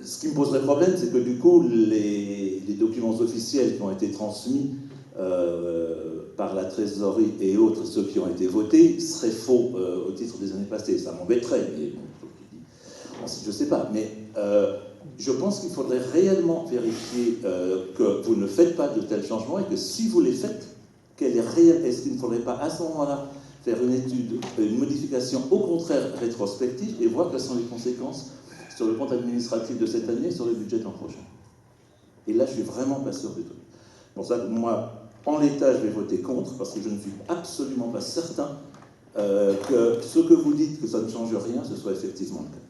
ce qui me poserait problème, c'est que du coup, les documents officiels qui ont été transmis par la trésorerie et autres, ceux qui ont été votés, seraient faux au titre des années passées. Ça m'embêterait, mais bon, je ne sais pas. Mais je pense qu'il faudrait réellement vérifier que vous ne faites pas de tels changements et que si vous les faites, quelle est réelle. Est-ce qu'il ne faudrait pas à ce moment-là faire une étude, une modification au contraire rétrospective et voir quelles sont les conséquences sur le compte administratif de cette année et sur le budget de l'an prochain. Et là, je suis vraiment pas sûr du tout. C'est pour ça que moi, en l'état, je vais voter contre, parce que je ne suis absolument pas certain que ce que vous dites, que ça ne change rien, ce soit effectivement le cas.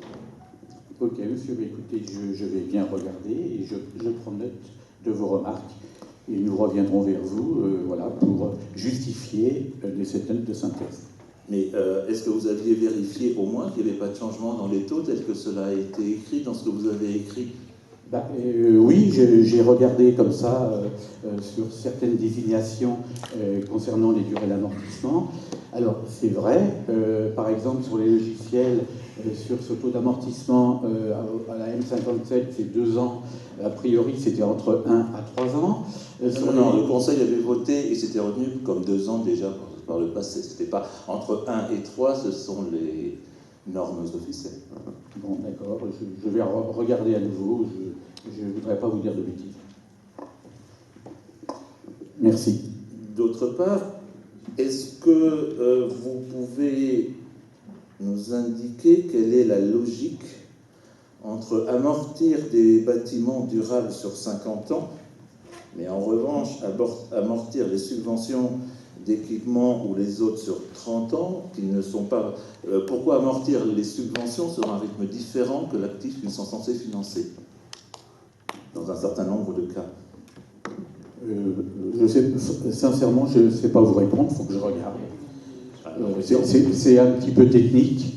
Ok, monsieur, écoutez, je vais bien regarder et je prends note de vos remarques et nous reviendrons vers vous voilà, pour justifier cette note de synthèse. Mais est-ce que vous aviez vérifié au moins qu'il n'y avait pas de changement dans les taux tel que cela a été écrit dans ce que vous avez écrit? Oui, j'ai regardé comme ça sur certaines désignations concernant les durées d'amortissement. Alors, c'est vrai, par exemple, sur les logiciels, sur ce taux d'amortissement à la M57, c'est 2 ans. A priori, c'était entre 1 à 3 ans. Non, le Conseil avait voté et c'était retenu comme 2 ans déjà par le passé. C'était pas entre 1 et 3, ce sont les normes officielles. Bon, d'accord, je vais regarder à nouveau, je ne voudrais pas vous dire de bêtises. Merci. D'autre part, est-ce que vous pouvez nous indiquer quelle est la logique entre amortir des bâtiments durables sur 50 ans, mais en revanche amortir les subventions d'équipement ou les autres sur 30 ans, qui ne sont pas... pourquoi amortir les subventions sur un rythme différent que l'actif qu'ils sont censés financer, dans un certain nombre de cas? Sincèrement, je ne sais pas vous répondre, il faut que je regarde. C'est un petit peu technique.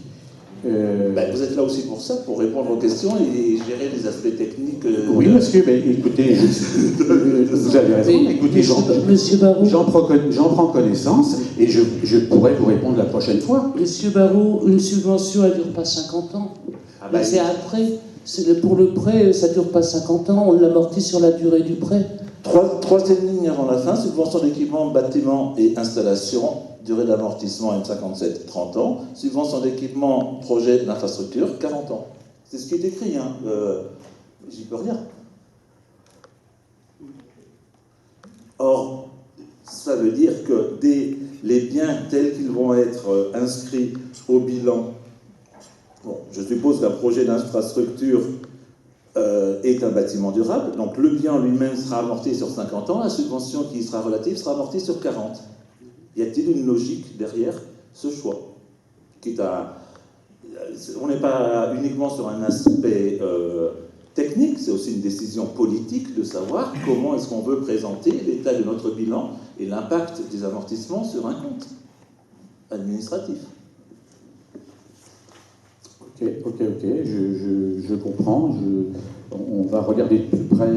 Vous êtes là aussi pour ça, pour répondre aux questions et gérer les aspects techniques. Oui, monsieur, écoutez, vous avez raison. Écoutez, j'en prends connaissance et je pourrais vous répondre la prochaine fois. Monsieur Barrault, une subvention, elle ne dure pas 50 ans. Mais c'est après. Pour le prêt, ça ne dure pas 50 ans, on l'amortit sur la durée du prêt. Troisième ligne avant la fin, subvention d'équipement, bâtiment et installation, durée d'amortissement M57, 30 ans. Subvention d'équipement, projet d'infrastructure, 40 ans. C'est ce qui est écrit, j'y peux rien. Or, ça veut dire que les biens tels qu'ils vont être inscrits au bilan, bon, je suppose qu'un projet d'infrastructure est un bâtiment durable, donc le bien lui-même sera amorti sur 50 ans, la subvention qui y sera relative sera amortie sur 40. Y a-t-il une logique derrière ce choix? On n'est pas uniquement sur un aspect technique, c'est aussi une décision politique de savoir comment est-ce qu'on veut présenter l'état de notre bilan et l'impact des amortissements sur un compte administratif. Ok, je comprends. On va regarder de plus près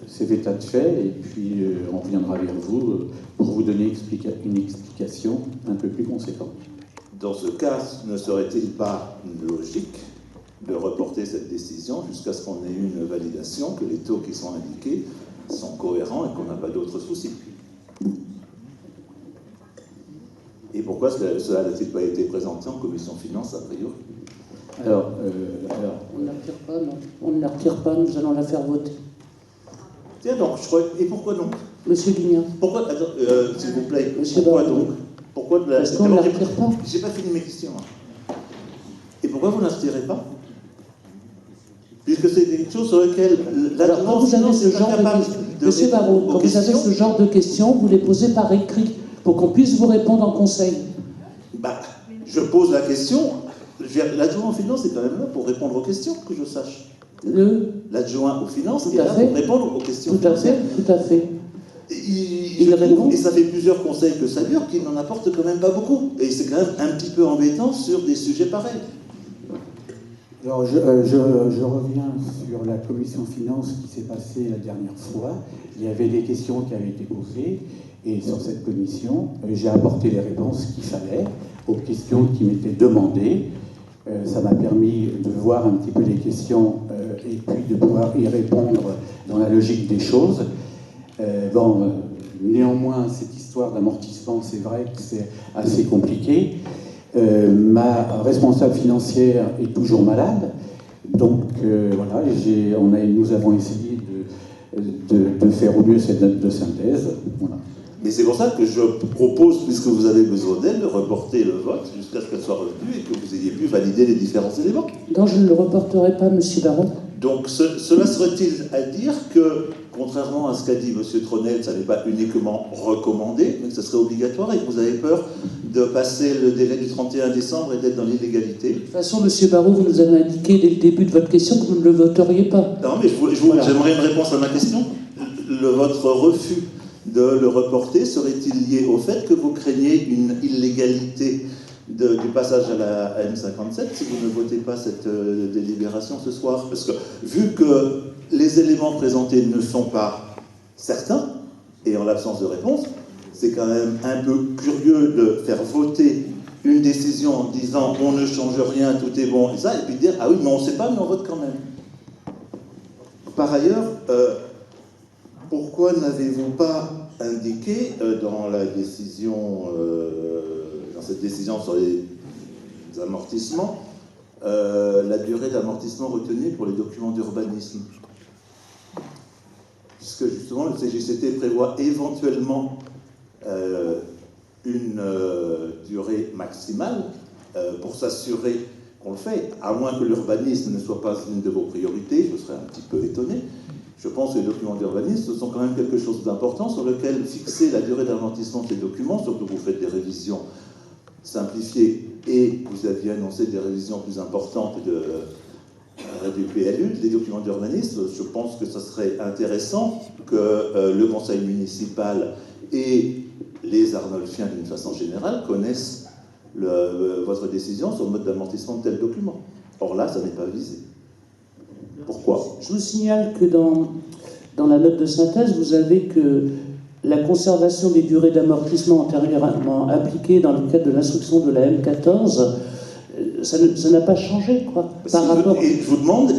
ces états de fait et puis on reviendra vers vous pour vous donner une explication un peu plus conséquente. Dans ce cas, ne serait-il pas logique de reporter cette décision jusqu'à ce qu'on ait une validation, que les taux qui sont indiqués sont cohérents et qu'on n'a pas d'autres soucis? Et pourquoi cela n'a-t-il pas été présenté en commission finance a priori? Alors, on ne la retire pas, non. On ne la retire pas, nous allons la faire voter. Tiens donc, et pourquoi donc? Monsieur Guignan. Pourquoi, s'il vous plaît, Monsieur pourquoi Barrault. donc? Pourquoi de la... Parce qu'on ne la retire pas. J'ai pas fini mes questions. pourquoi vous ne la retirez pas? Puisque c'est quelque chose sur lequel Alors, quand vous avez ce genre Monsieur Barrault, quand vous avez ce genre de questions, vous les posez par écrit pour qu'on puisse vous répondre en conseil. Bah, je pose la question. L'adjoint aux finances est quand même là pour répondre aux questions, que je sache. L'adjoint aux finances est là pour répondre aux questions. Tout à fait, tout à fait. Il répond. Et ça fait plusieurs conseils que ça dure qu'il n'en apporte quand même pas beaucoup. Et c'est quand même un petit peu embêtant sur des sujets pareils. Alors, je reviens sur la commission finances qui s'est passée la dernière fois. Il y avait des questions qui avaient été posées, et sur cette commission, j'ai apporté les réponses qu'il fallait aux questions qui m'étaient demandées. Ça m'a permis de voir un petit peu les questions et puis de pouvoir y répondre dans la logique des choses. Néanmoins, cette histoire d'amortissement, c'est vrai que c'est assez compliqué. Ma responsable financière est toujours malade, donc voilà, nous avons essayé de faire au mieux cette note de synthèse. Voilà. Mais c'est pour ça que je propose, puisque vous avez besoin d'elle, de reporter le vote jusqu'à ce qu'elle soit revenue et que vous ayez pu valider les différents éléments. Non, je ne le reporterai pas, Monsieur Barrault. Donc cela serait-il à dire que, contrairement à ce qu'a dit M. Tronel, ça n'est pas uniquement recommandé, mais que ce serait obligatoire et que vous avez peur de passer le délai du 31 décembre et d'être dans l'illégalité? De toute façon, M. Barrault, vous nous avez indiqué dès le début de votre question que vous ne le voteriez pas. Non, mais j'aimerais une réponse à ma question. Votre refus de le reporter serait-il lié au fait que vous craignez une illégalité du passage à la M57 si vous ne votez pas cette délibération ce soir? Parce que vu que les éléments présentés ne sont pas certains, et en l'absence de réponse, c'est quand même un peu curieux de faire voter une décision en disant on ne change rien, tout est bon, et ça, et puis dire ah oui, mais on ne sait pas, mais on vote quand même. Par ailleurs, pourquoi n'avez-vous pas indiqué dans la décision, dans cette décision sur les amortissements, la durée d'amortissement retenue pour les documents d'urbanisme? Puisque justement le CGCT prévoit éventuellement une durée maximale pour s'assurer qu'on le fait, à moins que l'urbanisme ne soit pas une de vos priorités, je serais un petit peu étonné. Je pense que les documents d'urbanisme, ce sont quand même quelque chose d'important sur lequel fixer la durée d'amortissement de ces documents, surtout que vous faites des révisions simplifiées et vous aviez annoncé des révisions plus importantes du PLU, des documents d'urbanisme. Je pense que ce serait intéressant que le conseil municipal et les Arnolfiens, d'une façon générale, connaissent votre décision sur le mode d'amortissement de tel document. Or là, ça n'est pas visé. Pourquoi? Je vous signale que dans la note de synthèse, vous avez que la conservation des durées d'amortissement antérieurement appliquées dans le cadre de l'instruction de la M14, ça n'a pas changé, quoi, par rapport... Et je vous demande,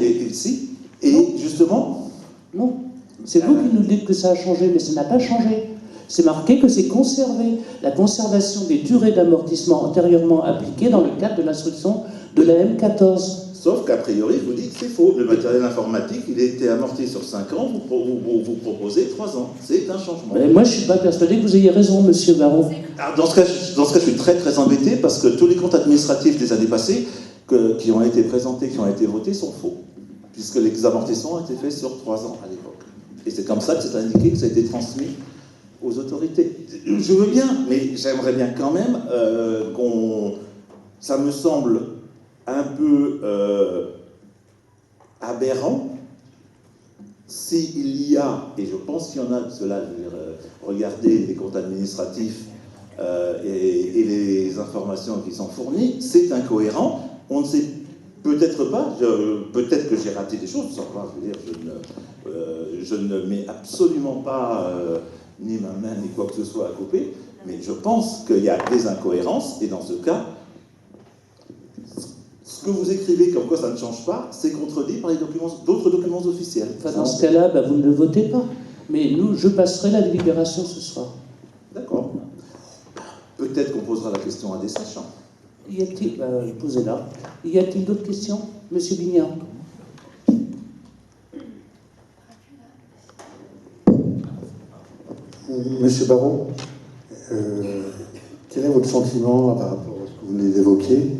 justement... Non, c'est vous qui nous dites que ça a changé, mais ça n'a pas changé. C'est marqué que c'est conservé, la conservation des durées d'amortissement antérieurement appliquées dans le cadre de l'instruction de la M14. Sauf qu'a priori, vous dites que c'est faux. Le matériel informatique, il a été amorti sur 5 ans, vous proposez 3 ans. C'est un changement. Mais moi, je ne suis pas persuadé que vous ayez raison, Monsieur Barrault. Alors, dans ce cas, je suis très très embêté parce que tous les comptes administratifs des années passées qui ont été présentés, qui ont été votés, sont faux. Puisque les amortissements ont été faits sur 3 ans à l'époque. Et c'est comme ça que c'est indiqué que ça a été transmis aux autorités. Je veux bien, mais j'aimerais bien quand même ça me semble un peu aberrant s'il y a, et je pense qu'il y en a, parce que là, je vais regarder les comptes administratifs et les informations qui sont fournies, c'est incohérent. On ne sait peut-être pas, peut-être que j'ai raté des choses, sans quoi, je veux dire, je ne mets absolument pas ni ma main ni quoi que ce soit à couper, mais je pense qu'il y a des incohérences, et dans ce cas, ce que vous écrivez comme quoi ça ne change pas, c'est contredit par d'autres documents officiels. Enfin, dans ce cas-là, vous ne le votez pas. Mais nous, je passerai la délibération ce soir. D'accord. Peut-être qu'on posera la question à des sachants. Y a-t-il, posez-la. Y a-t-il d'autres questions, Monsieur Bignard? Monsieur Barrault, quel est votre sentiment par rapport à ce que vous venez d'évoquer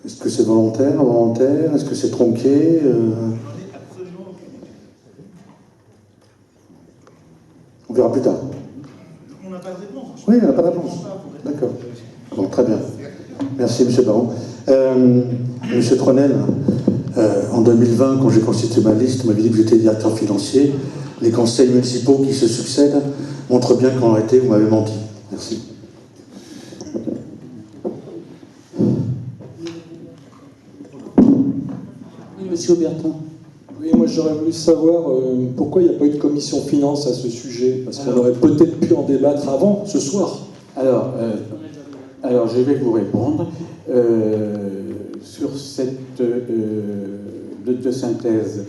Est-ce que c'est volontaire, involontaire? Est-ce que c'est tronqué? On verra plus tard. On n'a pas de réponse. Oui, on n'a pas de réponse. D'accord. Bon, très bien. Merci, M. Baron. Monsieur Tronel, en 2020, quand j'ai constitué ma liste, on m'avait dit que j'étais directeur financier. Les conseils municipaux qui se succèdent montrent bien qu'en réalité, vous m'avez menti. Merci. Oui, monsieur Aubertin. Oui, moi j'aurais voulu savoir pourquoi il n'y a pas eu de commission finance à ce sujet, parce qu'on aurait peut-être pu en débattre avant, ce soir. Alors, je vais vous répondre. Sur cette note de synthèse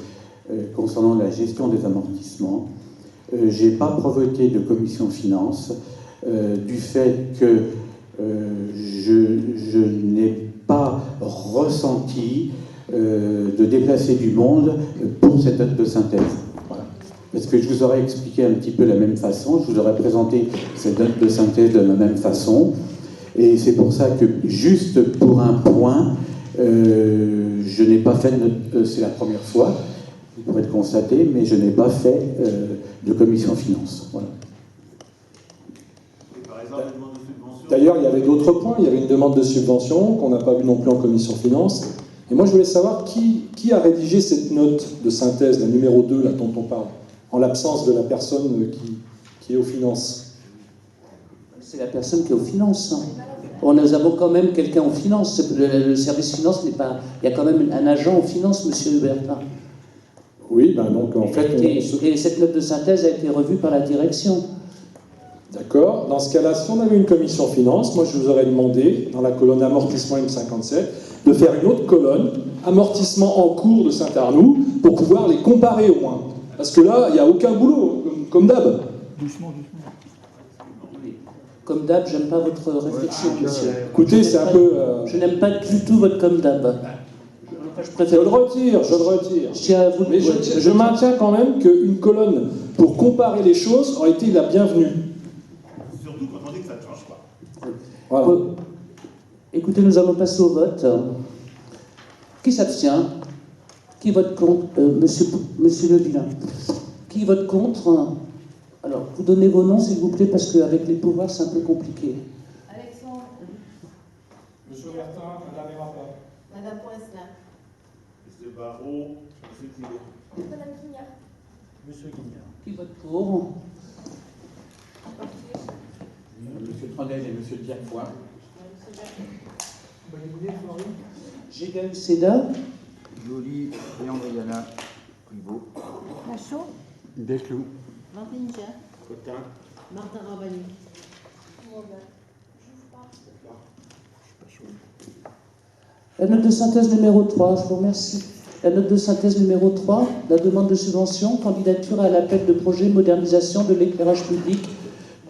concernant la gestion des amortissements, je n'ai pas provoqué de commission finance du fait que je n'ai pas ressenti de déplacer du monde pour cette note de synthèse. Voilà. Parce que je vous aurais expliqué un petit peu la même façon, je vous aurais présenté cette note de synthèse de la même façon, et c'est pour ça que, juste pour un point, je n'ai pas fait, c'est la première fois, vous pourrez le constater, mais je n'ai pas fait de commission finance. Voilà. D'ailleurs, il y avait d'autres points, il y avait une demande de subvention qu'on n'a pas vu non plus en commission finance. Et moi, je voulais savoir qui a rédigé cette note de synthèse, la numéro 2, là, dont on parle, en l'absence de la personne qui est aux finances. C'est la personne qui est aux finances. Bon, nous avons quand même quelqu'un aux finances. Le service finance n'est pas... Il y a quand même un agent aux finances, monsieur Hubertin. Oui, ben donc en fait... Et cette note de synthèse a été revue par la direction. D'accord. Dans ce cas-là, si on avait une commission finance, moi je vous aurais demandé, dans la colonne amortissement M57, de faire une autre colonne, amortissement en cours de Saint-Arnoux, pour pouvoir les comparer au moins. Parce que là, il n'y a aucun boulot, comme d'hab. Doucement. Comme d'hab, j'aime pas votre réflexion, monsieur. Écoutez, c'est un peu... Je n'aime pas du tout votre comme d'hab. Je le retire. Je tiens à vous... Mais je maintiens quand même qu'une colonne pour comparer les choses aurait été la bienvenue. Surtout quand on dit que ça ne change pas. Voilà. Écoutez, nous allons passer au vote. Qui s'abstient? Qui vote contre? Monsieur Le Villain. Qui vote contre? Alors, vous donnez vos noms, s'il vous plaît, parce qu'avec les pouvoirs, c'est un peu compliqué. Alexandre. Monsieur Bertin, Madame Erapa. Madame Poisson. Monsieur Barrault, Monsieur Thibault. Madame Guignard. Monsieur Guignard. Qui vote pour? Monsieur Tronel et Monsieur Pierrefoy. Gégal Seda. Joly et Andriana Rivaux. Lachaud. Desclous. Martine Cher. Cotin. Martin Rabani. La note de synthèse numéro 3, je vous remercie. La note de synthèse numéro 3, la demande de subvention, candidature à l'appel de projet modernisation de l'éclairage public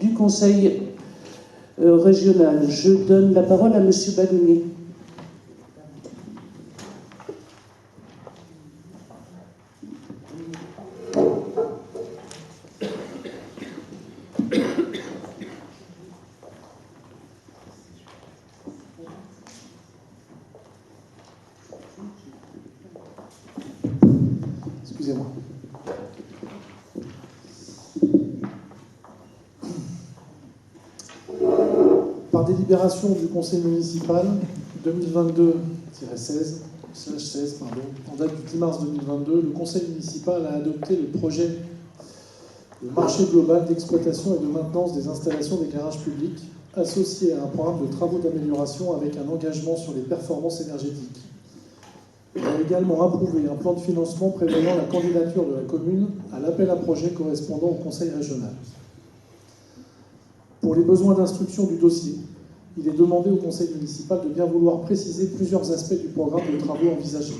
du Conseil régional. Je donne la parole à monsieur Bagounier. Excusez-moi. Par délibération du Conseil municipal 2022-16, en date du 10 mars 2022, le Conseil municipal a adopté le projet de marché global d'exploitation et de maintenance des installations d'éclairage public associé à un programme de travaux d'amélioration avec un engagement sur les performances énergétiques. Il a également approuvé un plan de financement prévoyant la candidature de la commune à l'appel à projet correspondant au Conseil régional. Pour les besoins d'instruction du dossier, il est demandé au Conseil municipal de bien vouloir préciser plusieurs aspects du programme de travaux envisagés.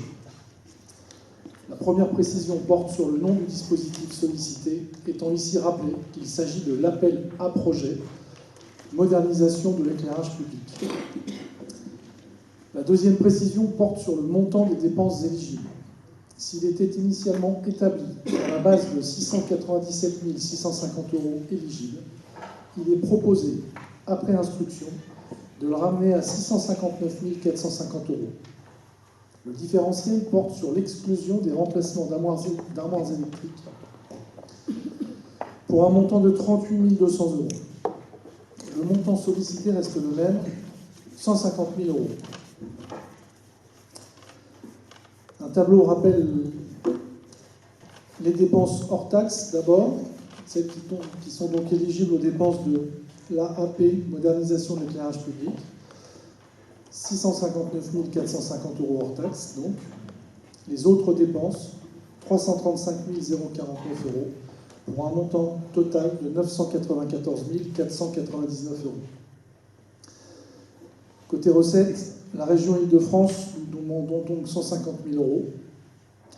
La première précision porte sur le nom du dispositif sollicité, étant ici rappelé qu'il s'agit de l'appel à projet modernisation de l'éclairage public. La deuxième précision porte sur le montant des dépenses éligibles. S'il était initialement établi à la base de 697 650 € éligibles, il est proposé, après instruction, de le ramener à 659 450 €. Le différentiel porte sur l'exclusion des remplacements d'armoires électriques pour un montant de 38 200 euros. Le montant sollicité reste le même, 150 000 euros. Un tableau rappelle les dépenses hors taxes d'abord, celles qui sont donc éligibles aux dépenses de l'AAP, modernisation de l'éclairage public, 659 450 euros hors taxes donc. Les autres dépenses, 335 049 euros, pour un montant total de 994 499 euros. Côté recettes, la région Île-de-France nous demandons donc 150 000 euros,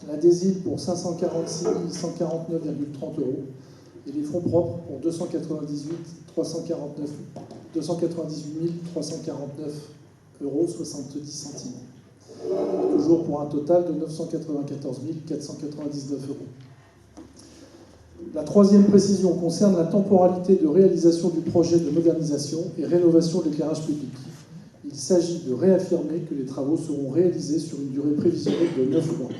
la DESIL pour 546 149,30 euros et les fonds propres pour 298 349 euros 70 centimes. Toujours pour un total de 994 499 euros. La troisième précision concerne la temporalité de réalisation du projet de modernisation et rénovation de l'éclairage public. Il s'agit de réaffirmer que les travaux seront réalisés sur une durée prévisionnelle de 9 mois.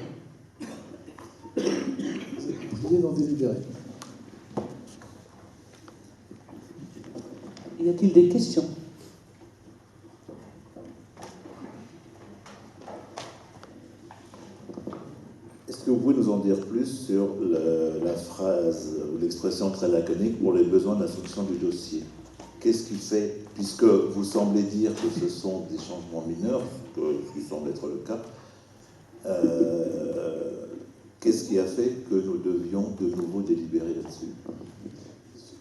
Vous êtes priés d'en délibérer. Y a-t-il des questions? Est-ce que vous pouvez nous en dire plus sur la phrase ou l'expression très laconique pour les besoins d'instruction du dossier? Qu'est-ce qui fait, puisque vous semblez dire que ce sont des changements mineurs, ce qui semble être le cas, qu'est-ce qui a fait que nous devions de nouveau délibérer là-dessus?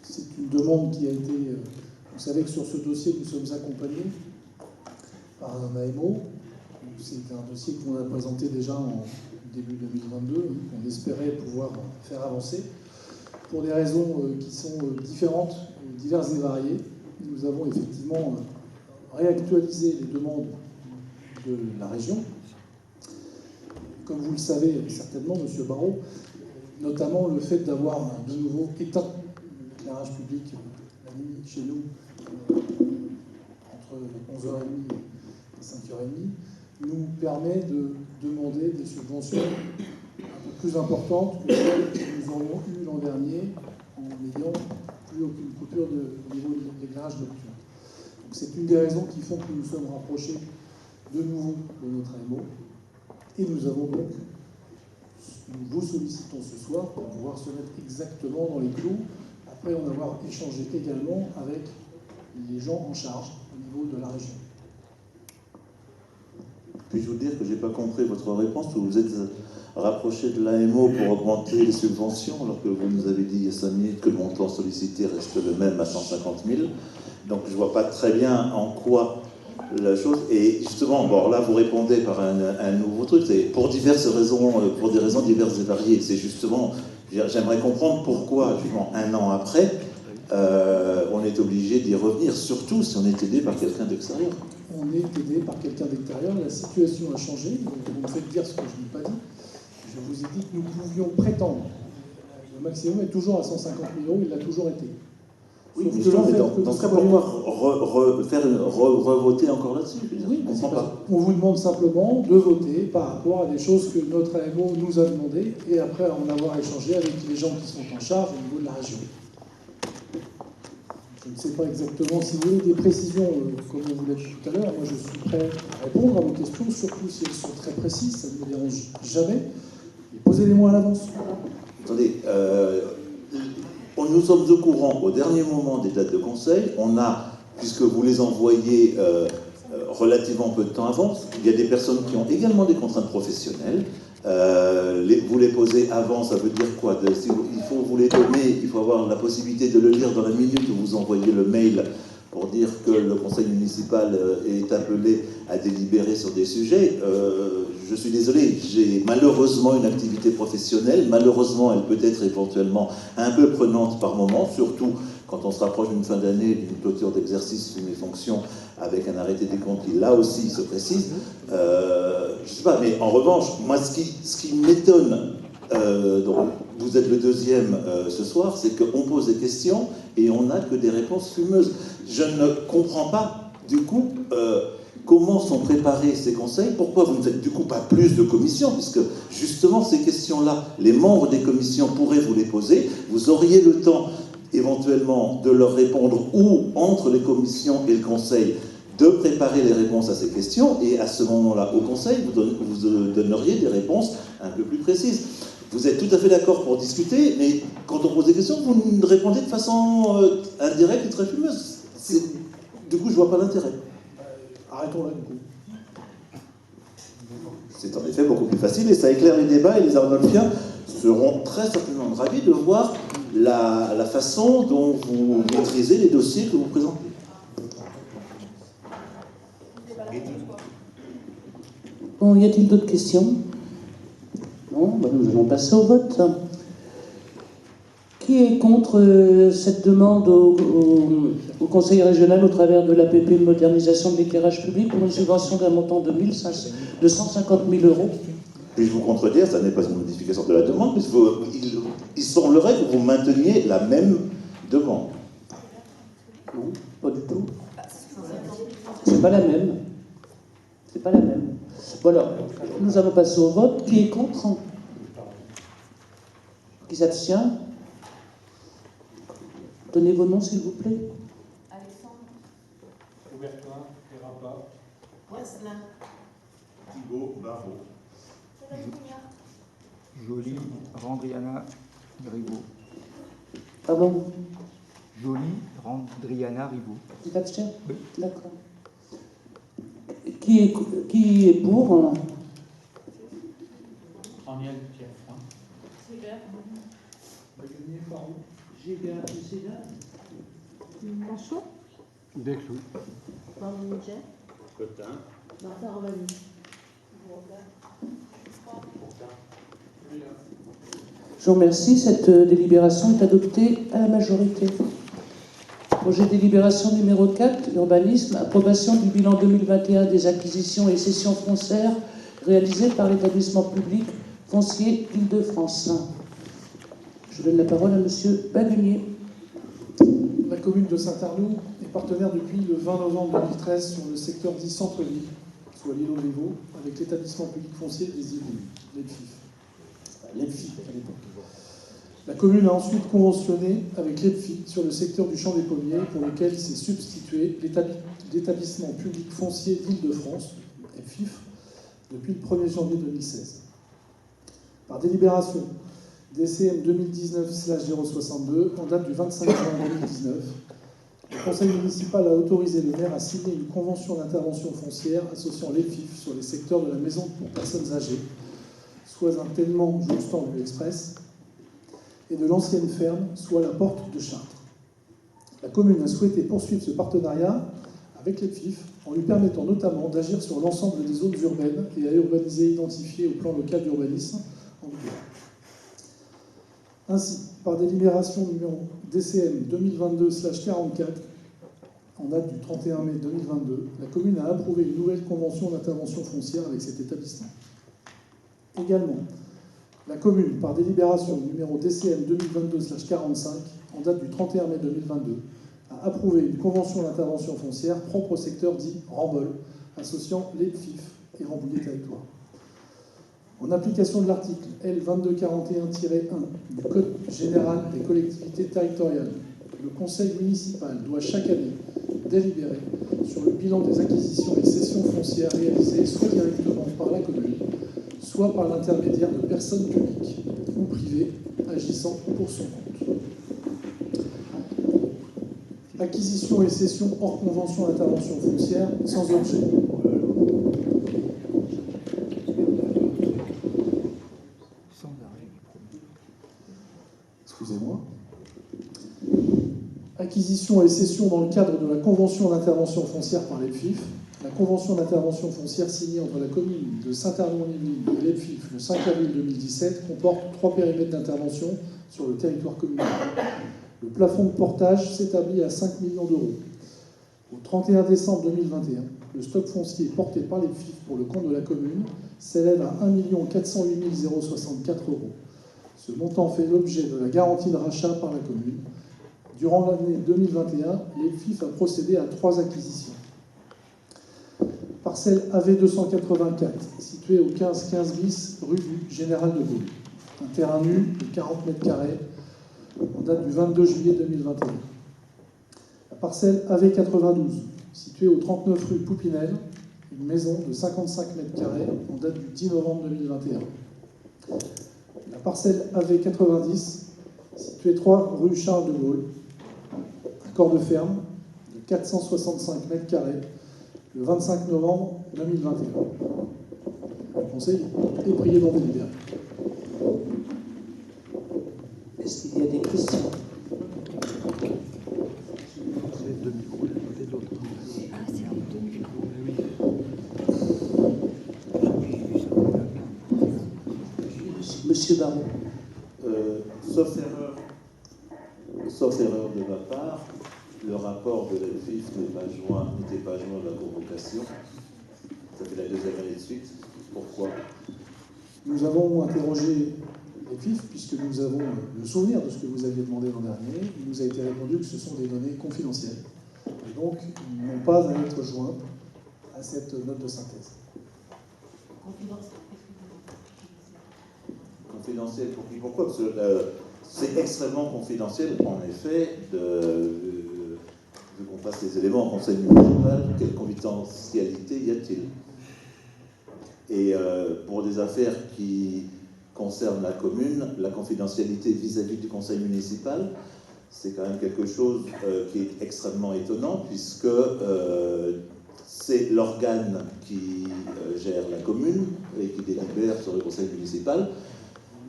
C'est une demande qui a été... Vous savez que sur ce dossier, nous sommes accompagnés par un AMO. C'est un dossier qu'on a présenté déjà en début 2022, qu'on espérait pouvoir faire avancer. Pour des raisons qui sont différentes, diverses et variées, nous avons effectivement réactualisé les demandes de la région. Comme vous le savez certainement, M. Barrault, notamment le fait d'avoir de nouveau éteint l'éclairage public la nuit chez nous entre 11h30 et 5h30 nous permet de demander des subventions un peu plus importantes que celles que nous aurions eues l'an dernier en n'ayant plus aucune coupure au niveau de l'éclairage nocturne. Donc c'est une des raisons qui font que nous nous sommes rapprochés de nouveau de notre AMO et nous vous sollicitons ce soir pour pouvoir se mettre exactement dans les clous après en avoir échangé également avec les gens en charge au niveau de la région. Puis-je vous dire que je n'ai pas compris votre réponse, où vous êtes rapproché de l'AMO pour augmenter les subventions, alors que vous nous avez dit il y a 5 minutes que le montant sollicité reste le même à 150 000. Donc je ne vois pas très bien en quoi la chose... Et justement, bon, là vous répondez par un nouveau truc, c'est pour diverses raisons, pour des raisons diverses et variées. C'est justement, j'aimerais comprendre pourquoi, justement, un an après, on est obligé d'y revenir, surtout si on est aidé par quelqu'un d'extérieur. On est aidé par quelqu'un d'extérieur, la situation a changé, vous me faites dire ce que je n'ai pas dit. Je vous ai dit que nous pouvions prétendre. Le maximum est toujours à 150 000 euros, il l'a toujours été. Oui, mais dans ce cas, pourquoi revoter encore là-dessus? Oui, on vous demande simplement de voter par rapport à des choses que notre AMO nous a demandées et après en avoir échangé avec les gens qui sont en charge au niveau de la région. Je ne sais pas exactement si vous voulez des précisions, comme vous l'avez dit tout à l'heure. Moi, je suis prêt à répondre à vos questions, surtout si elles sont très précises, ça ne me dérange jamais. Et posez-les-moi à l'avance. Attendez, nous sommes au courant au dernier moment des dates de conseil. On a, puisque vous les envoyez relativement peu de temps avant, il y a des personnes qui ont également des contraintes professionnelles. Vous les posez avant, ça veut dire quoi? Il faut vous les donner, il faut avoir la possibilité de le lire dans la minute où vous envoyez le mail pour dire que le conseil municipal est appelé à délibérer sur des sujets. Je suis désolé, j'ai malheureusement une activité professionnelle, malheureusement elle peut être éventuellement un peu prenante par moment, surtout quand on se rapproche d'une fin d'année, d'une clôture d'exercice de mes fonctions avec un arrêté des comptes qui là aussi se précise. Je ne sais pas, mais en revanche, moi ce qui m'étonne, donc vous êtes le deuxième ce soir, c'est qu'on pose des questions et on n'a que des réponses fumeuses. Je ne comprends pas, du coup, comment sont préparés ces conseils, pourquoi vous ne faites du coup pas plus de commissions, puisque justement ces questions-là, les membres des commissions pourraient vous les poser, vous auriez le temps éventuellement de leur répondre ou entre les commissions et le conseil de préparer les réponses à ces questions, et à ce moment-là, au conseil, vous donneriez des réponses un peu plus précises. Vous êtes tout à fait d'accord pour discuter, mais quand on pose des questions, vous répondez de façon indirecte et très fumeuse. Du coup, je ne vois pas l'intérêt. Arrêtons là, du coup. C'est en effet beaucoup plus facile, et ça éclaire les débats, et les Arnolfiens seront très certainement ravis de voir la façon dont vous maîtrisez les dossiers que vous présentez. Bon, y a-t-il d'autres questions? Non, ben nous allons passer au vote. Qui est contre cette demande au Conseil régional au travers de l'APP de modernisation de l'éclairage public pour une subvention d'un montant de 150 000 euros? Puis-je vous contredire, ça n'est pas une modification de la demande, il semblerait que vous mainteniez la même demande. Non, pas du tout. C'est pas la même. C'est pas la même. Voilà, nous allons passer au vote. Qui est contre? Qui s'abstient? Donnez vos noms, s'il vous plaît. Alexandre. Coubertin, Erapa. Weslin. Thibault, Barrault. Jolie, Randriana, Rivaud. Pardon? Jolie, Randriana, Rivaud. Tu t'abstiens? Oui. D'accord. Qui est pour? Daniel Pierre. Lachaud. Declou. Vandingen. Cotin. Martin Romani. Je vous remercie. Cette délibération est adoptée à la majorité. Projet de délibération numéro 4, urbanisme, approbation du bilan 2021 des acquisitions et cessions foncières réalisées par l'établissement public foncier Île-de-France. Je donne la parole à Monsieur Baguenier. La commune de Saint-Arnoux est partenaire depuis le 20 novembre 2013 sur le secteur dit centre-ville, soit l'île aux Rivaux, avec l'établissement public foncier des îles, l'EPFI à l'époque. La commune a ensuite conventionné avec l'EPFI sur le secteur du Champ des Pommiers, pour lequel s'est substitué l'établissement public foncier d'Île-de-France, EPFIF, depuis le 1er janvier 2016. Par délibération DCM 2019/062, en date du 25 juin 2019, le conseil municipal a autorisé le maire à signer une convention d'intervention foncière associant l'EPFIF sur les secteurs de la maison pour personnes âgées, soit un tellement jouxtant rue Express, et de l'ancienne ferme, soit la porte de Chartres. La commune a souhaité poursuivre ce partenariat avec l'EPFIF en lui permettant notamment d'agir sur l'ensemble des zones urbaines et à urbaniser identifiées au plan local d'urbanisme en vigueur. Ainsi, par délibération numéro DCM 2022/44, en date du 31 mai 2022, la commune a approuvé une nouvelle convention d'intervention foncière avec cet établissement. Également, la commune, par délibération numéro DCM 2022/45, en date du 31 mai 2022, a approuvé une convention d'intervention foncière propre au secteur dit Rambol, associant l'EPFIF et Rambouillet Territoire. En application de l'article L2241-1 du Code général des collectivités territoriales, le conseil municipal doit chaque année délibérer sur le bilan des acquisitions et cessions foncières réalisées soit directement par la commune, soit par l'intermédiaire de personnes publiques ou privées agissant pour son compte. Acquisition et cession hors convention d'intervention foncière sans objet. Excusez-moi. Acquisition et cession dans le cadre de la convention d'intervention foncière par l'EPFIF. La convention d'intervention foncière signée entre la commune de Saint-Arnoux-en-Yvelines et l'EPFIF le 5 avril 2017 comporte 3 périmètres d'intervention sur le territoire communal. Le plafond de portage s'établit à 5 millions d'euros. Au 31 décembre 2021, le stock foncier porté par l'EPFIF pour le compte de la commune s'élève à 1 408 064 euros. Ce montant fait l'objet de la garantie de rachat par la commune. Durant l'année 2021, l'EPFIF a procédé à 3 acquisitions. Parcelle AV284, située au 15-15 bis rue du Général de Gaulle. Un terrain nu de 40 mètres carrés, en date du 22 juillet 2021. La parcelle AV92, située au 39 rue Poupinel, une maison de 55 mètres carrés, en date du 10 novembre 2021. La parcelle AV90, située 3 rue Charles de Gaulle, un corps de ferme de 465 mètres carrés, le 25 novembre 2021. Le Conseil est prié d'en délibérer. Est-ce qu'il y a des questions? Monsieur Baron. Sauf erreur de ma part, le rapport de l'ELFIF n'était pas joint à la convocation. Ça fait la deuxième année de suite. Pourquoi? Nous avons interrogé l'ELFIF, puisque nous avons le souvenir de ce que vous aviez demandé l'an dernier. Il nous a été répondu que ce sont des données confidentielles. Et donc, ils n'ont pas à être joints à cette note de synthèse. Confidentiel pour qui? Pourquoi? Parce que c'est extrêmement confidentiel, en effet, vu qu'on passe les éléments en conseil municipal, quelle confidentialité y a-t-il? Et pour des affaires qui concernent la commune, la confidentialité vis-à-vis du conseil municipal, c'est quand même quelque chose qui est extrêmement étonnant, puisque c'est l'organe qui gère la commune et qui délibère sur le conseil municipal.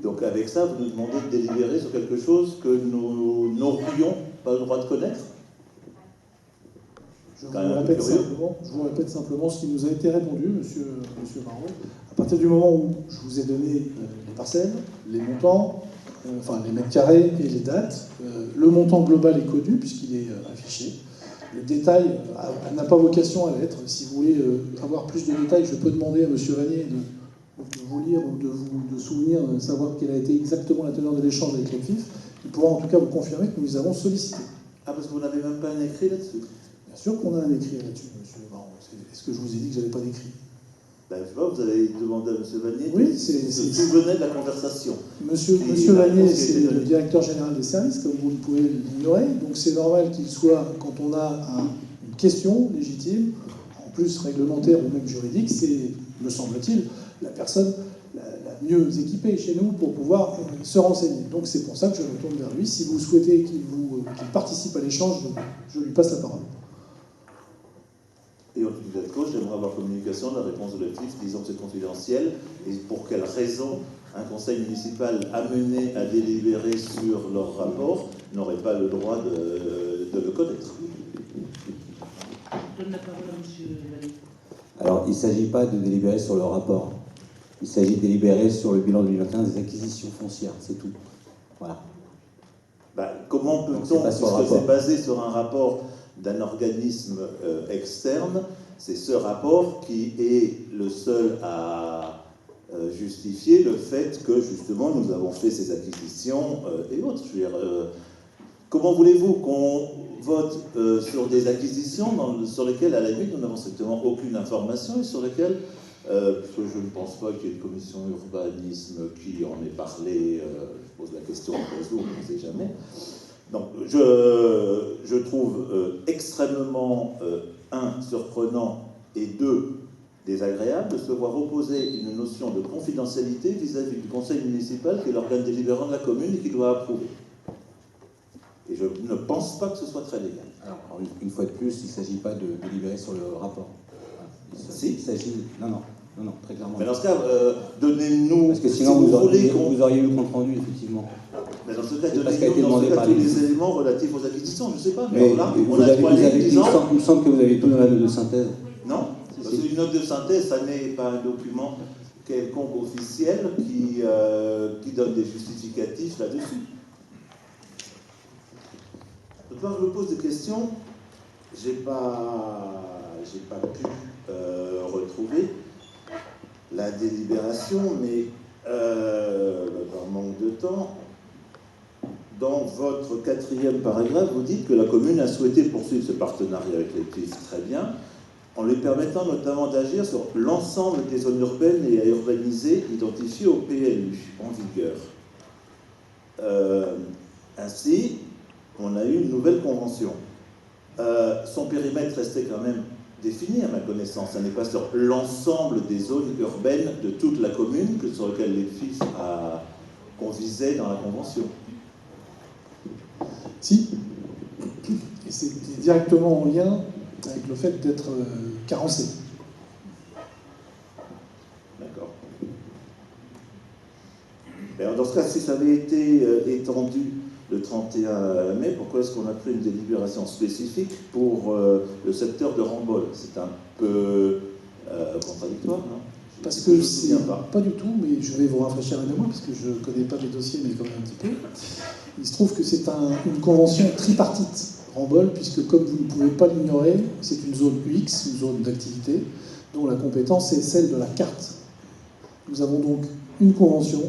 Donc avec ça, vous nous demandez de délibérer sur quelque chose que nous n'aurions pas le droit de connaître? Je vous répète simplement ce qui nous a été répondu, monsieur Marot. À partir du moment où je vous ai donné les parcelles, les montants, enfin les mètres carrés et les dates, le montant global est connu puisqu'il est affiché. Le détail n'a pas vocation à l'être. Si vous voulez avoir plus de détails, je peux demander à monsieur Vanier de vous lire ou de souvenir, de savoir quelle a été exactement la teneur de l'échange avec l'ELFIF. Il pourra en tout cas vous confirmer que nous les avons sollicités. Ah, parce que vous n'avez même pas un écrit là-dessus? Bien sûr qu'on a un écrit là-dessus, monsieur Baron. Est-ce que je vous ai dit que je n'avais pas d'écrit? Ben, je sais pas, vous avez demandé à M. Vanier oui, de souvenir de la conversation. Monsieur Vanier, c'est le directeur général des services, comme vous ne pouvez l'ignorer. Donc c'est normal qu'il soit, quand on a une question légitime, en plus réglementaire ou même juridique, c'est, me semble-t-il, la personne la mieux équipée chez nous pour pouvoir se renseigner. Donc c'est pour ça que je me tourne vers lui. Si vous souhaitez qu'il participe à l'échange, je lui passe la parole. Et en tout cas de cause, j'aimerais avoir communication de la réponse de l'ELFIF disant que c'est confidentiel et pour quelle raison un conseil municipal amené à délibérer sur leur rapport n'aurait pas le droit de le connaître. Je donne la parole à M. Vanier. Alors, il ne s'agit pas de délibérer sur le rapport. Il s'agit de délibérer sur le bilan 2021 des acquisitions foncières, c'est tout. Voilà. Ben, comment peut-on, puisque c'est basé sur un rapport d'un organisme externe, c'est ce rapport qui est le seul à justifier le fait que, justement, nous avons fait ces acquisitions et autres. Je veux dire, comment voulez-vous qu'on vote sur des acquisitions sur lesquelles, à la limite, nous n'avons strictement aucune information et sur lesquelles, parce que je ne pense pas qu'il y ait une commission urbanisme qui en ait parlé, je pose la question au réseau, on ne sait jamais. Donc, je trouve extrêmement, surprenant et désagréable de se voir opposer une notion de confidentialité vis-à-vis du conseil municipal qui est l'organe délibérant de la commune et qui doit approuver. Et je ne pense pas que ce soit très légal. Alors, une fois de plus, il ne s'agit pas de délibérer sur le rapport. Il s'agit... Non, très clairement. Mais dans ce cas, donnez-nous... Parce que sinon, vous auriez eu le compte rendu, effectivement. Mais dans ce cas, donnez-nous tous les éléments relatifs aux acquisitions, je ne sais pas. Mais alors là, on a il me semble que vous avez tout dans la note de synthèse. Non, parce qu'une note de synthèse, ça n'est pas un document quelconque officiel qui donne des justificatifs là-dessus. Quand je me pose des questions, j'ai pas pu retrouver la délibération, mais par manque de temps, dans votre 4e paragraphe, vous dites que la commune a souhaité poursuivre ce partenariat avec l'ELFIF, très bien, en lui permettant notamment d'agir sur l'ensemble des zones urbaines et à urbaniser identifiées au PLU en vigueur. Ainsi, on a eu une nouvelle convention. Son périmètre restait quand même défini à ma connaissance. Ça n'est pas sur l'ensemble des zones urbaines de toute la commune que sur lequel les FIF qu'on visait dans la convention. Si, et c'est directement en lien avec le fait d'être carencé. D'accord. Alors dans ce cas, si ça avait été étendu le 31 mai, pourquoi est-ce qu'on a pris une délibération spécifique pour le secteur de Rambol? C'est un peu contradictoire, non? Parce que c'est pas du tout, mais je vais vous rafraîchir la mémoire, parce que je ne connais pas les dossiers, mais quand même un petit peu. Il se trouve que c'est une convention tripartite, Rambol, puisque comme vous ne pouvez pas l'ignorer, c'est une zone UX, une zone d'activité, dont la compétence est celle de la carte. Nous avons donc une convention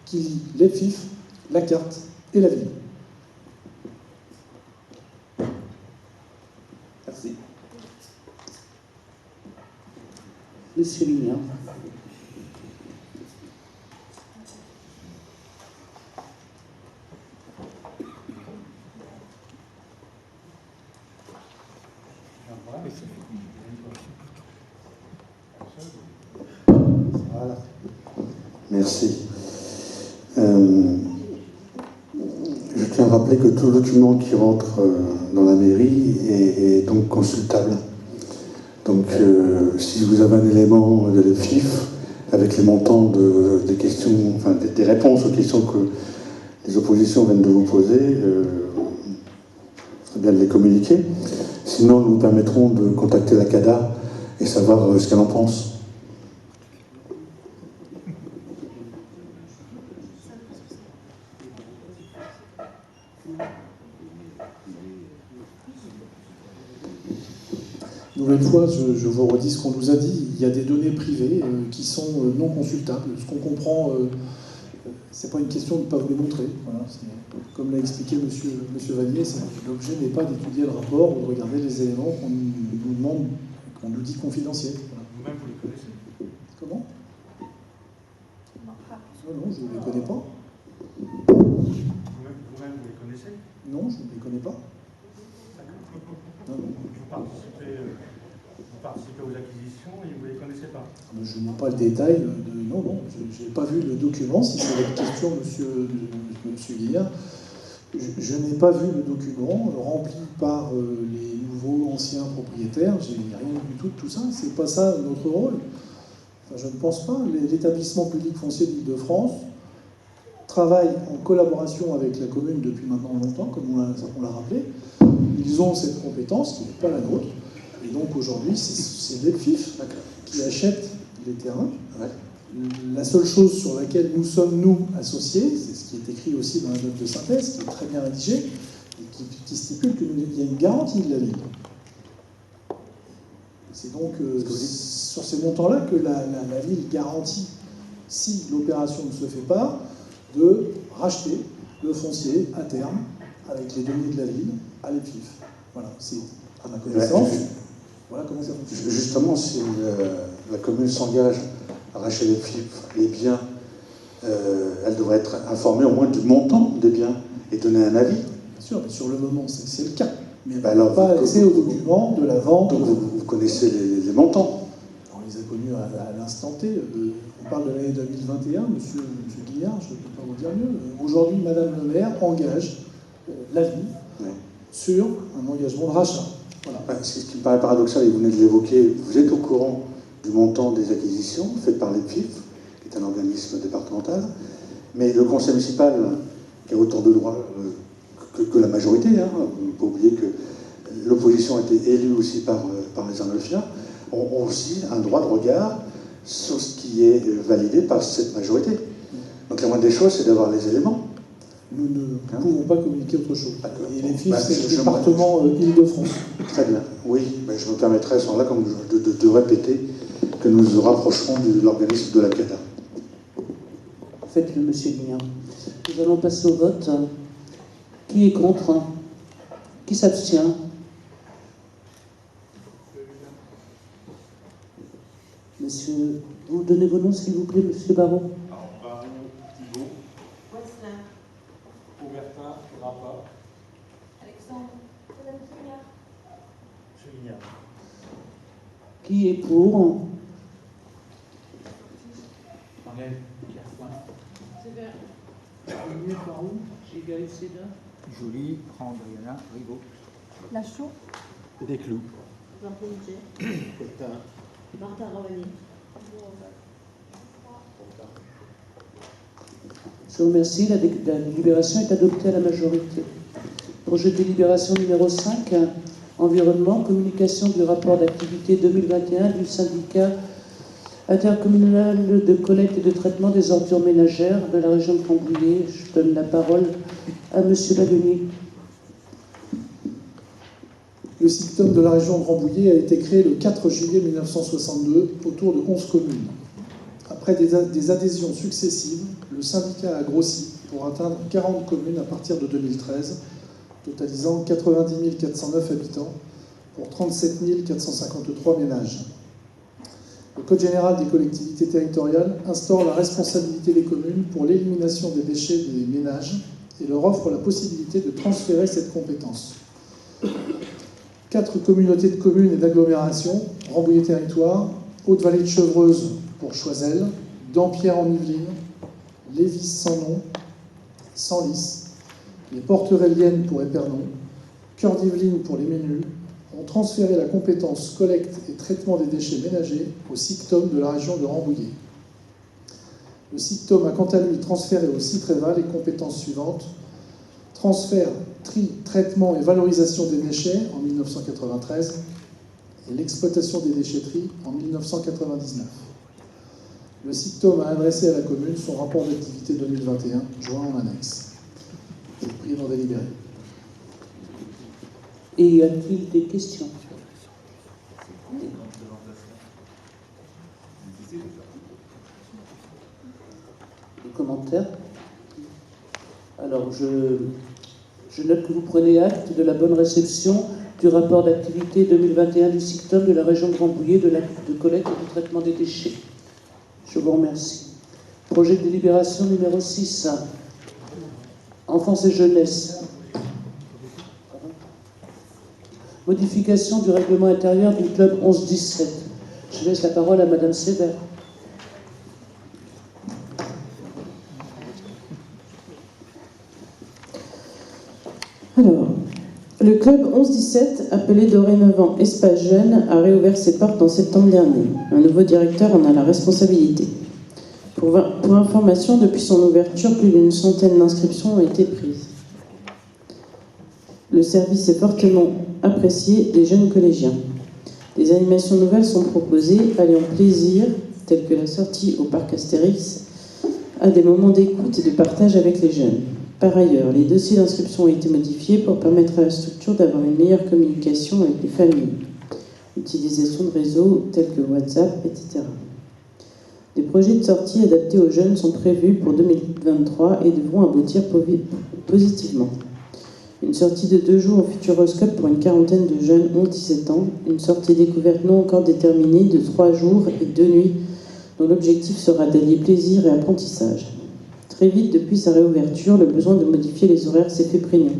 qui lie les FIF, la carte et la ville. Merci. Monsieur Lignan. Voilà. Merci. Je tiens à rappeler que tout document qui rentre dans la mairie est donc consultable. Donc, si vous avez un élément de l'EFIF avec les montants des questions, enfin des réponses aux questions que les oppositions viennent de vous poser, c'est bien de les communiquer. Sinon, nous permettrons de contacter la CADA et savoir ce qu'elle en pense. Nouvelle fois, je vous redis ce qu'on nous a dit, il y a des données privées qui sont non consultables. Ce qu'on comprend, c'est pas une question de ne pas vous les montrer. Voilà, comme l'a expliqué monsieur Vanier, l'objet n'est pas d'étudier le rapport ou de regarder les éléments qu'on nous demande, qu'on nous dit confidentiels. Voilà. Vous-même, vous les connaissez? Comment? Non, je ne les connais pas. Vous-même, vous les connaissez? Non, je ne les connais pas. Non, non. Vous participez aux acquisitions et vous ne les connaissez pas? Je n'ai pas le détail non, je n'ai pas vu le document, si c'est votre question, monsieur Guillard. Je n'ai pas vu le document rempli par les nouveaux anciens propriétaires. J'ai rien du tout de tout ça. C'est pas ça notre rôle. Enfin, je ne pense pas. L'établissement public foncier d'Île-de-France travaille en collaboration avec la commune depuis maintenant longtemps, comme on l'a rappelé. Ils ont cette compétence qui n'est pas la nôtre. Et donc aujourd'hui, c'est l'EFIF qui achète les terrains. Ouais. La seule chose sur laquelle nous sommes, nous, associés, c'est ce qui est écrit aussi dans la note de synthèse, qui est très bien rédigée, et qui stipule qu'il y a une garantie de la ville. C'est donc sur ces montants-là que la ville garantit, si l'opération ne se fait pas, de racheter le foncier à terme, avec les données de la ville, à l'EFIF. Voilà, c'est à ma connaissance. Voilà comment ça fonctionne. Justement, si la commune s'engage à racheter les biens, elle devrait être informée au moins du montant des biens et donner un avis. Bien sûr, mais sur le moment, c'est le cas. Mais elle n'a pas accès aux documents de la vente. Donc vous connaissez les montants. On les a connus à l'instant T. On parle de l'année 2021, monsieur Guillard, je ne peux pas vous dire mieux. Aujourd'hui, madame le maire engage la ville sur un engagement de rachat. Voilà. Ce qui me paraît paradoxal, et vous venez de l'évoquer, vous êtes au courant du montant des acquisitions faites par l'EPFIF, qui est un organisme départemental, mais le conseil municipal, qui a autant de droits que la majorité, il ne faut pas oublier que l'opposition a été élue aussi par les Arnolfiens, ont aussi un droit de regard sur ce qui est validé par cette majorité. Donc la moindre des choses, c'est d'avoir les éléments. Nous ne pouvons pas communiquer autre chose. Et les FIF, c'est le département Île-de-France. Très bien. Oui, je me permettrai à ce moment-là de répéter que nous nous rapprocherons de l'organisme de la CADA. Faites-le, monsieur Guignard. Nous allons passer au vote. Qui est contre? Qui s'abstient? Monsieur, vous donnez vos noms, s'il vous plaît, monsieur Barraud. Alors, Baron Thibault, Weslin. Aubertin Rappa, Alexandre. Madame Crignard. Chevignard. Qui est pour? Marielle Pierrepoint. Sévère. Mieux par où? Gigaël Seda. Joly, Randriana Rigaud. Lachaud. Desclous. Jean-Paul Muget. Cotin. Martin Ravani. Je vous remercie. La délibération est adoptée à la majorité. Projet de délibération numéro 5, environnement, communication du rapport d'activité 2021 du syndicat intercommunal de collecte et de traitement des ordures ménagères de la région de Rambouillet. Je donne la parole à monsieur Baguenier. Le SICTOM de la région de Rambouillet a été créé le 4 juillet 1962 autour de 11 communes. Après des adhésions successives, le syndicat a grossi pour atteindre 40 communes à partir de 2013, totalisant 90 409 habitants pour 37 453 ménages. Le Code général des collectivités territoriales instaure la responsabilité des communes pour l'élimination des déchets des ménages et leur offre la possibilité de transférer cette compétence. 4 communautés de communes et d'agglomération, Rambouillet Territoire, Haute-Vallée de Chevreuse pour Choiseul, Dampierre en Yvelines, Lévis-sans-Nom, Senlis, les Portes-Réliennes pour Épernon, Cœur d'Yvelines pour les Ménuls, ont transféré la compétence collecte et traitement des déchets ménagers au SICTOM de la région de Rambouillet. Le SICTOM a quant à lui transféré au CITREVA les compétences suivantes: transfert, tri, traitement et valorisation des déchets en 1993 et l'exploitation des déchetteries en 1999. Le SICTOM a adressé à la commune son rapport d'activité 2021, joint en annexe. Je vous prie d'en délibérer. Et y a-t-il des questions? Des commentaires? Alors, je note que vous prenez acte de la bonne réception du rapport d'activité 2021 du SICTOM de la région de Rambouillet de collecte et de traitement des déchets. Je vous remercie. Projet de délibération numéro 6. Enfance et jeunesse. Modification du règlement intérieur du club 11-17. Je laisse la parole à Madame Sévère. Alors, le club 11-17, appelé dorénavant Espace Jeune, a réouvert ses portes en septembre dernier. Un nouveau directeur en a la responsabilité. Pour information, depuis son ouverture, plus d'une centaine d'inscriptions ont été prises. Le service est fortement apprécié des jeunes collégiens. Des animations nouvelles sont proposées, alliant plaisir, telles que la sortie au parc Astérix, à des moments d'écoute et de partage avec les jeunes. Par ailleurs, les dossiers d'inscription ont été modifiés pour permettre à la structure d'avoir une meilleure communication avec les familles, utilisation de réseaux tels que WhatsApp, etc. Des projets de sortie adaptés aux jeunes sont prévus pour 2023 et devront aboutir positivement. Une sortie de 2 jours au Futuroscope pour une quarantaine de jeunes ont 17 ans, une sortie découverte non encore déterminée de 3 jours et 2 nuits, dont l'objectif sera d'allier plaisir et apprentissage. Très vite, depuis sa réouverture, le besoin de modifier les horaires s'est fait prégnant.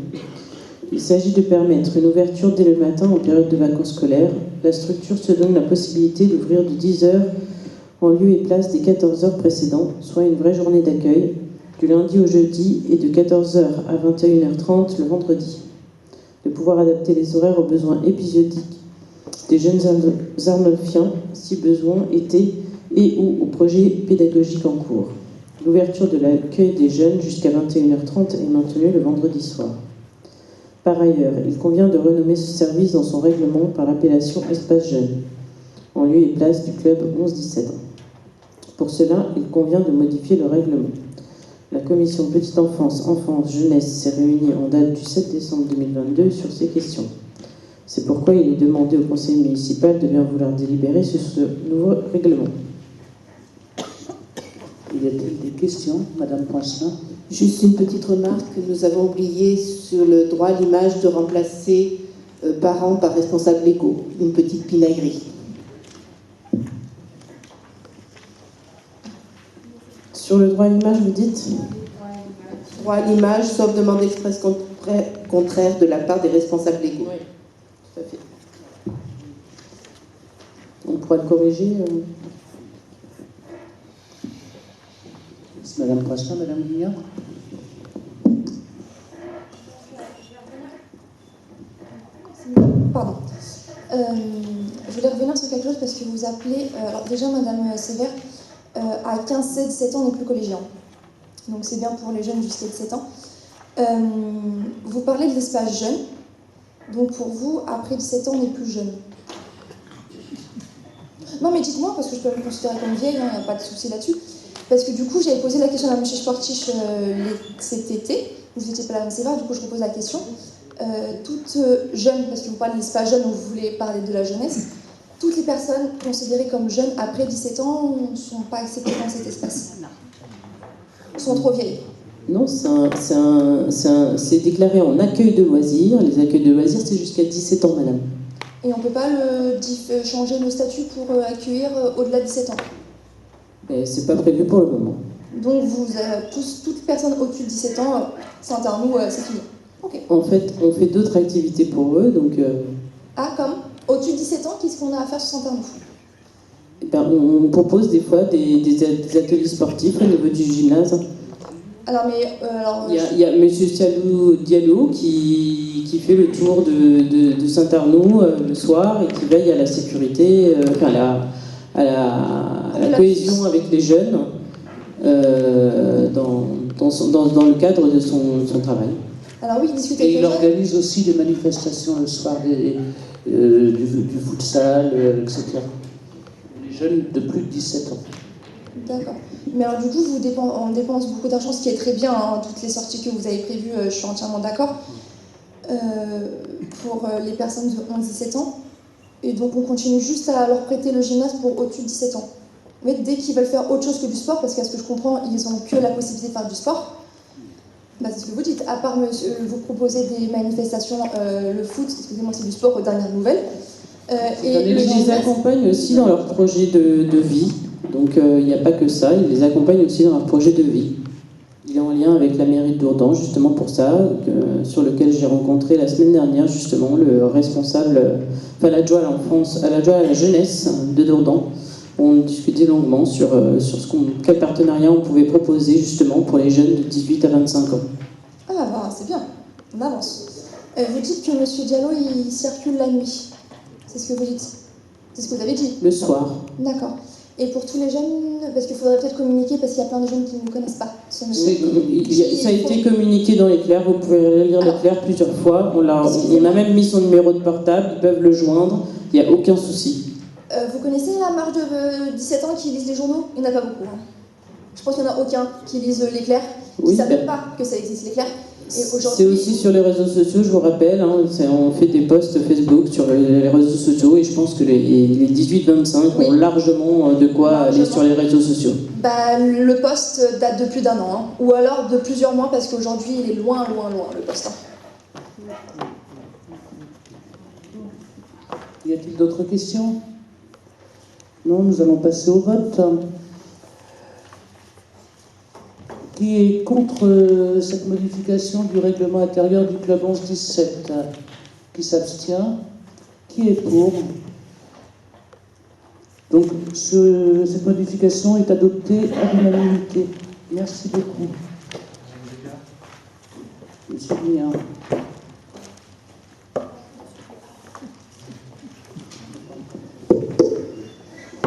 Il s'agit de permettre une ouverture dès le matin en période de vacances scolaires. La structure se donne la possibilité d'ouvrir de 10h en lieu et place des 14h précédents, soit une vraie journée d'accueil, du lundi au jeudi et de 14h à 21h30 le vendredi. De pouvoir adapter les horaires aux besoins épisodiques des jeunes Arnolfiens, si besoin était, et ou aux projets pédagogiques en cours. L'ouverture de l'accueil des jeunes jusqu'à 21h30 est maintenue le vendredi soir. Par ailleurs, il convient de renommer ce service dans son règlement par l'appellation Espace Jeune, en lieu et place du club 11-17 ans. Pour cela, il convient de modifier le règlement. La commission Petite Enfance, Enfance, Jeunesse s'est réunie en date du 7 décembre 2022 sur ces questions. C'est pourquoi il est demandé au conseil municipal de bien vouloir délibérer sur ce nouveau règlement. Y a-t-il des questions, Madame Poincelin? Juste une petite remarque, nous avons oublié sur le droit à l'image de remplacer parents par responsables légaux, une petite pinaillerie. Sur le droit à l'image, vous dites? Droit à l'image, sauf demande expresse contraire de la part des responsables légaux. Oui, tout à fait. On pourra le corriger. Madame Preston, Madame Guignard. Pardon. Je voulais revenir sur quelque chose parce que vous appelez. Alors, déjà, Madame Sévère, à 15, 16, 17 ans, on n'est plus collégien. Donc, c'est bien pour les jeunes jusqu'à 17 ans. Vous parlez de l'espace jeune. Donc, pour vous, après 17 ans, on n'est plus jeune. Non, mais dites-moi, parce que je peux me considérer comme vieille, il n'y a pas de souci là-dessus. Parce que du coup, j'avais posé la question à M. Sportich cet été. Vous n'étiez pas là, Mme Sévère, du coup, je repose la question. Toutes jeunes, parce que vous parlez de l'espace jeune, donc vous voulez parler de la jeunesse, toutes les personnes considérées comme jeunes après 17 ans ne sont pas acceptées dans cet espace. Sont trop vieilles. Non, c'est déclaré en accueil de loisirs. Les accueils de loisirs, c'est jusqu'à 17 ans, madame. Et on ne peut pas changer le statut pour accueillir au-delà de 17 ans. C'est pas prévu pour le moment. Donc toutes personnes au-dessus de 17 ans, Saint-Arnoux, c'est fini. Okay. En fait, on fait d'autres activités pour eux, donc... Ah, comme au-dessus de 17 ans, qu'est-ce qu'on a à faire sur Saint-Arnoux? On propose des fois des ateliers sportifs au niveau du gymnase. Alors, mais... Il y a M. Diallo qui fait le tour de Saint-Arnoux le soir et qui veille à la sécurité, à la cohésion avec les jeunes dans le cadre de son travail. Alors oui, il discute et avec il organise aussi des manifestations le soir, du futsal, etc. Les jeunes de plus de 17 ans. D'accord. Mais alors du coup, on dépense beaucoup d'argent, ce qui est très bien, hein, toutes les sorties que vous avez prévues, je suis entièrement d'accord, pour les personnes de 11-17 ans. Et donc on continue juste à leur prêter le gymnase pour au-dessus de 17 ans. Mais dès qu'ils veulent faire autre chose que du sport, parce qu'à ce que je comprends, ils n'ont que la possibilité de faire du sport, bah, c'est ce que vous dites, à part vous proposer des manifestations, le foot, excusez-moi, c'est du sport aux dernières nouvelles. Et ils les accompagnent aussi dans leur projet de vie. Donc il n'y a pas que ça, ils les accompagnent aussi dans leur projet de vie. Il est en lien avec la mairie de Dourdan, justement pour ça, sur lequel j'ai rencontré la semaine dernière, justement, le responsable, l'adjoint à l'enfance, à la jeunesse de Dourdan. On discutait longuement sur quel partenariat on pouvait proposer, justement, pour les jeunes de 18 à 25 ans. Ah, bah, c'est bien, on avance. Vous dites que M. Diallo, il circule la nuit. C'est ce que vous dites? C'est ce que vous avez dit? Le soir. D'accord. Et pour tous les jeunes, parce qu'il faudrait peut-être communiquer, parce qu'il y a plein de jeunes qui ne connaissent pas ce monsieur. Ça a été communiqué dans l'éclair, vous pouvez lire l'éclair plusieurs fois. On a même mis son numéro de portable, ils peuvent le joindre, il n'y a aucun souci. Vous connaissez la marge de 17 ans qui lisent les journaux? Il n'y en a pas beaucoup. Hein. Je pense qu'il n'y en a aucun qui lisent l'éclair, qui ne savent pas que ça existe l'éclair. C'est aussi sur les réseaux sociaux, je vous rappelle, hein, on fait des posts Facebook sur les réseaux sociaux et je pense que les 18-25 ont largement de quoi aller sur les réseaux sociaux. Bah, le post date de plus d'1 an, hein. Ou alors de plusieurs mois parce qu'aujourd'hui il est loin le post. Hein. Y a-t-il d'autres questions? Non, nous allons passer au vote. Qui est contre cette modification du règlement intérieur du club 11-17? Qui s'abstient? Qui est pour? Donc, cette modification est adoptée à l'unanimité. Merci beaucoup. Monsieur Guignard.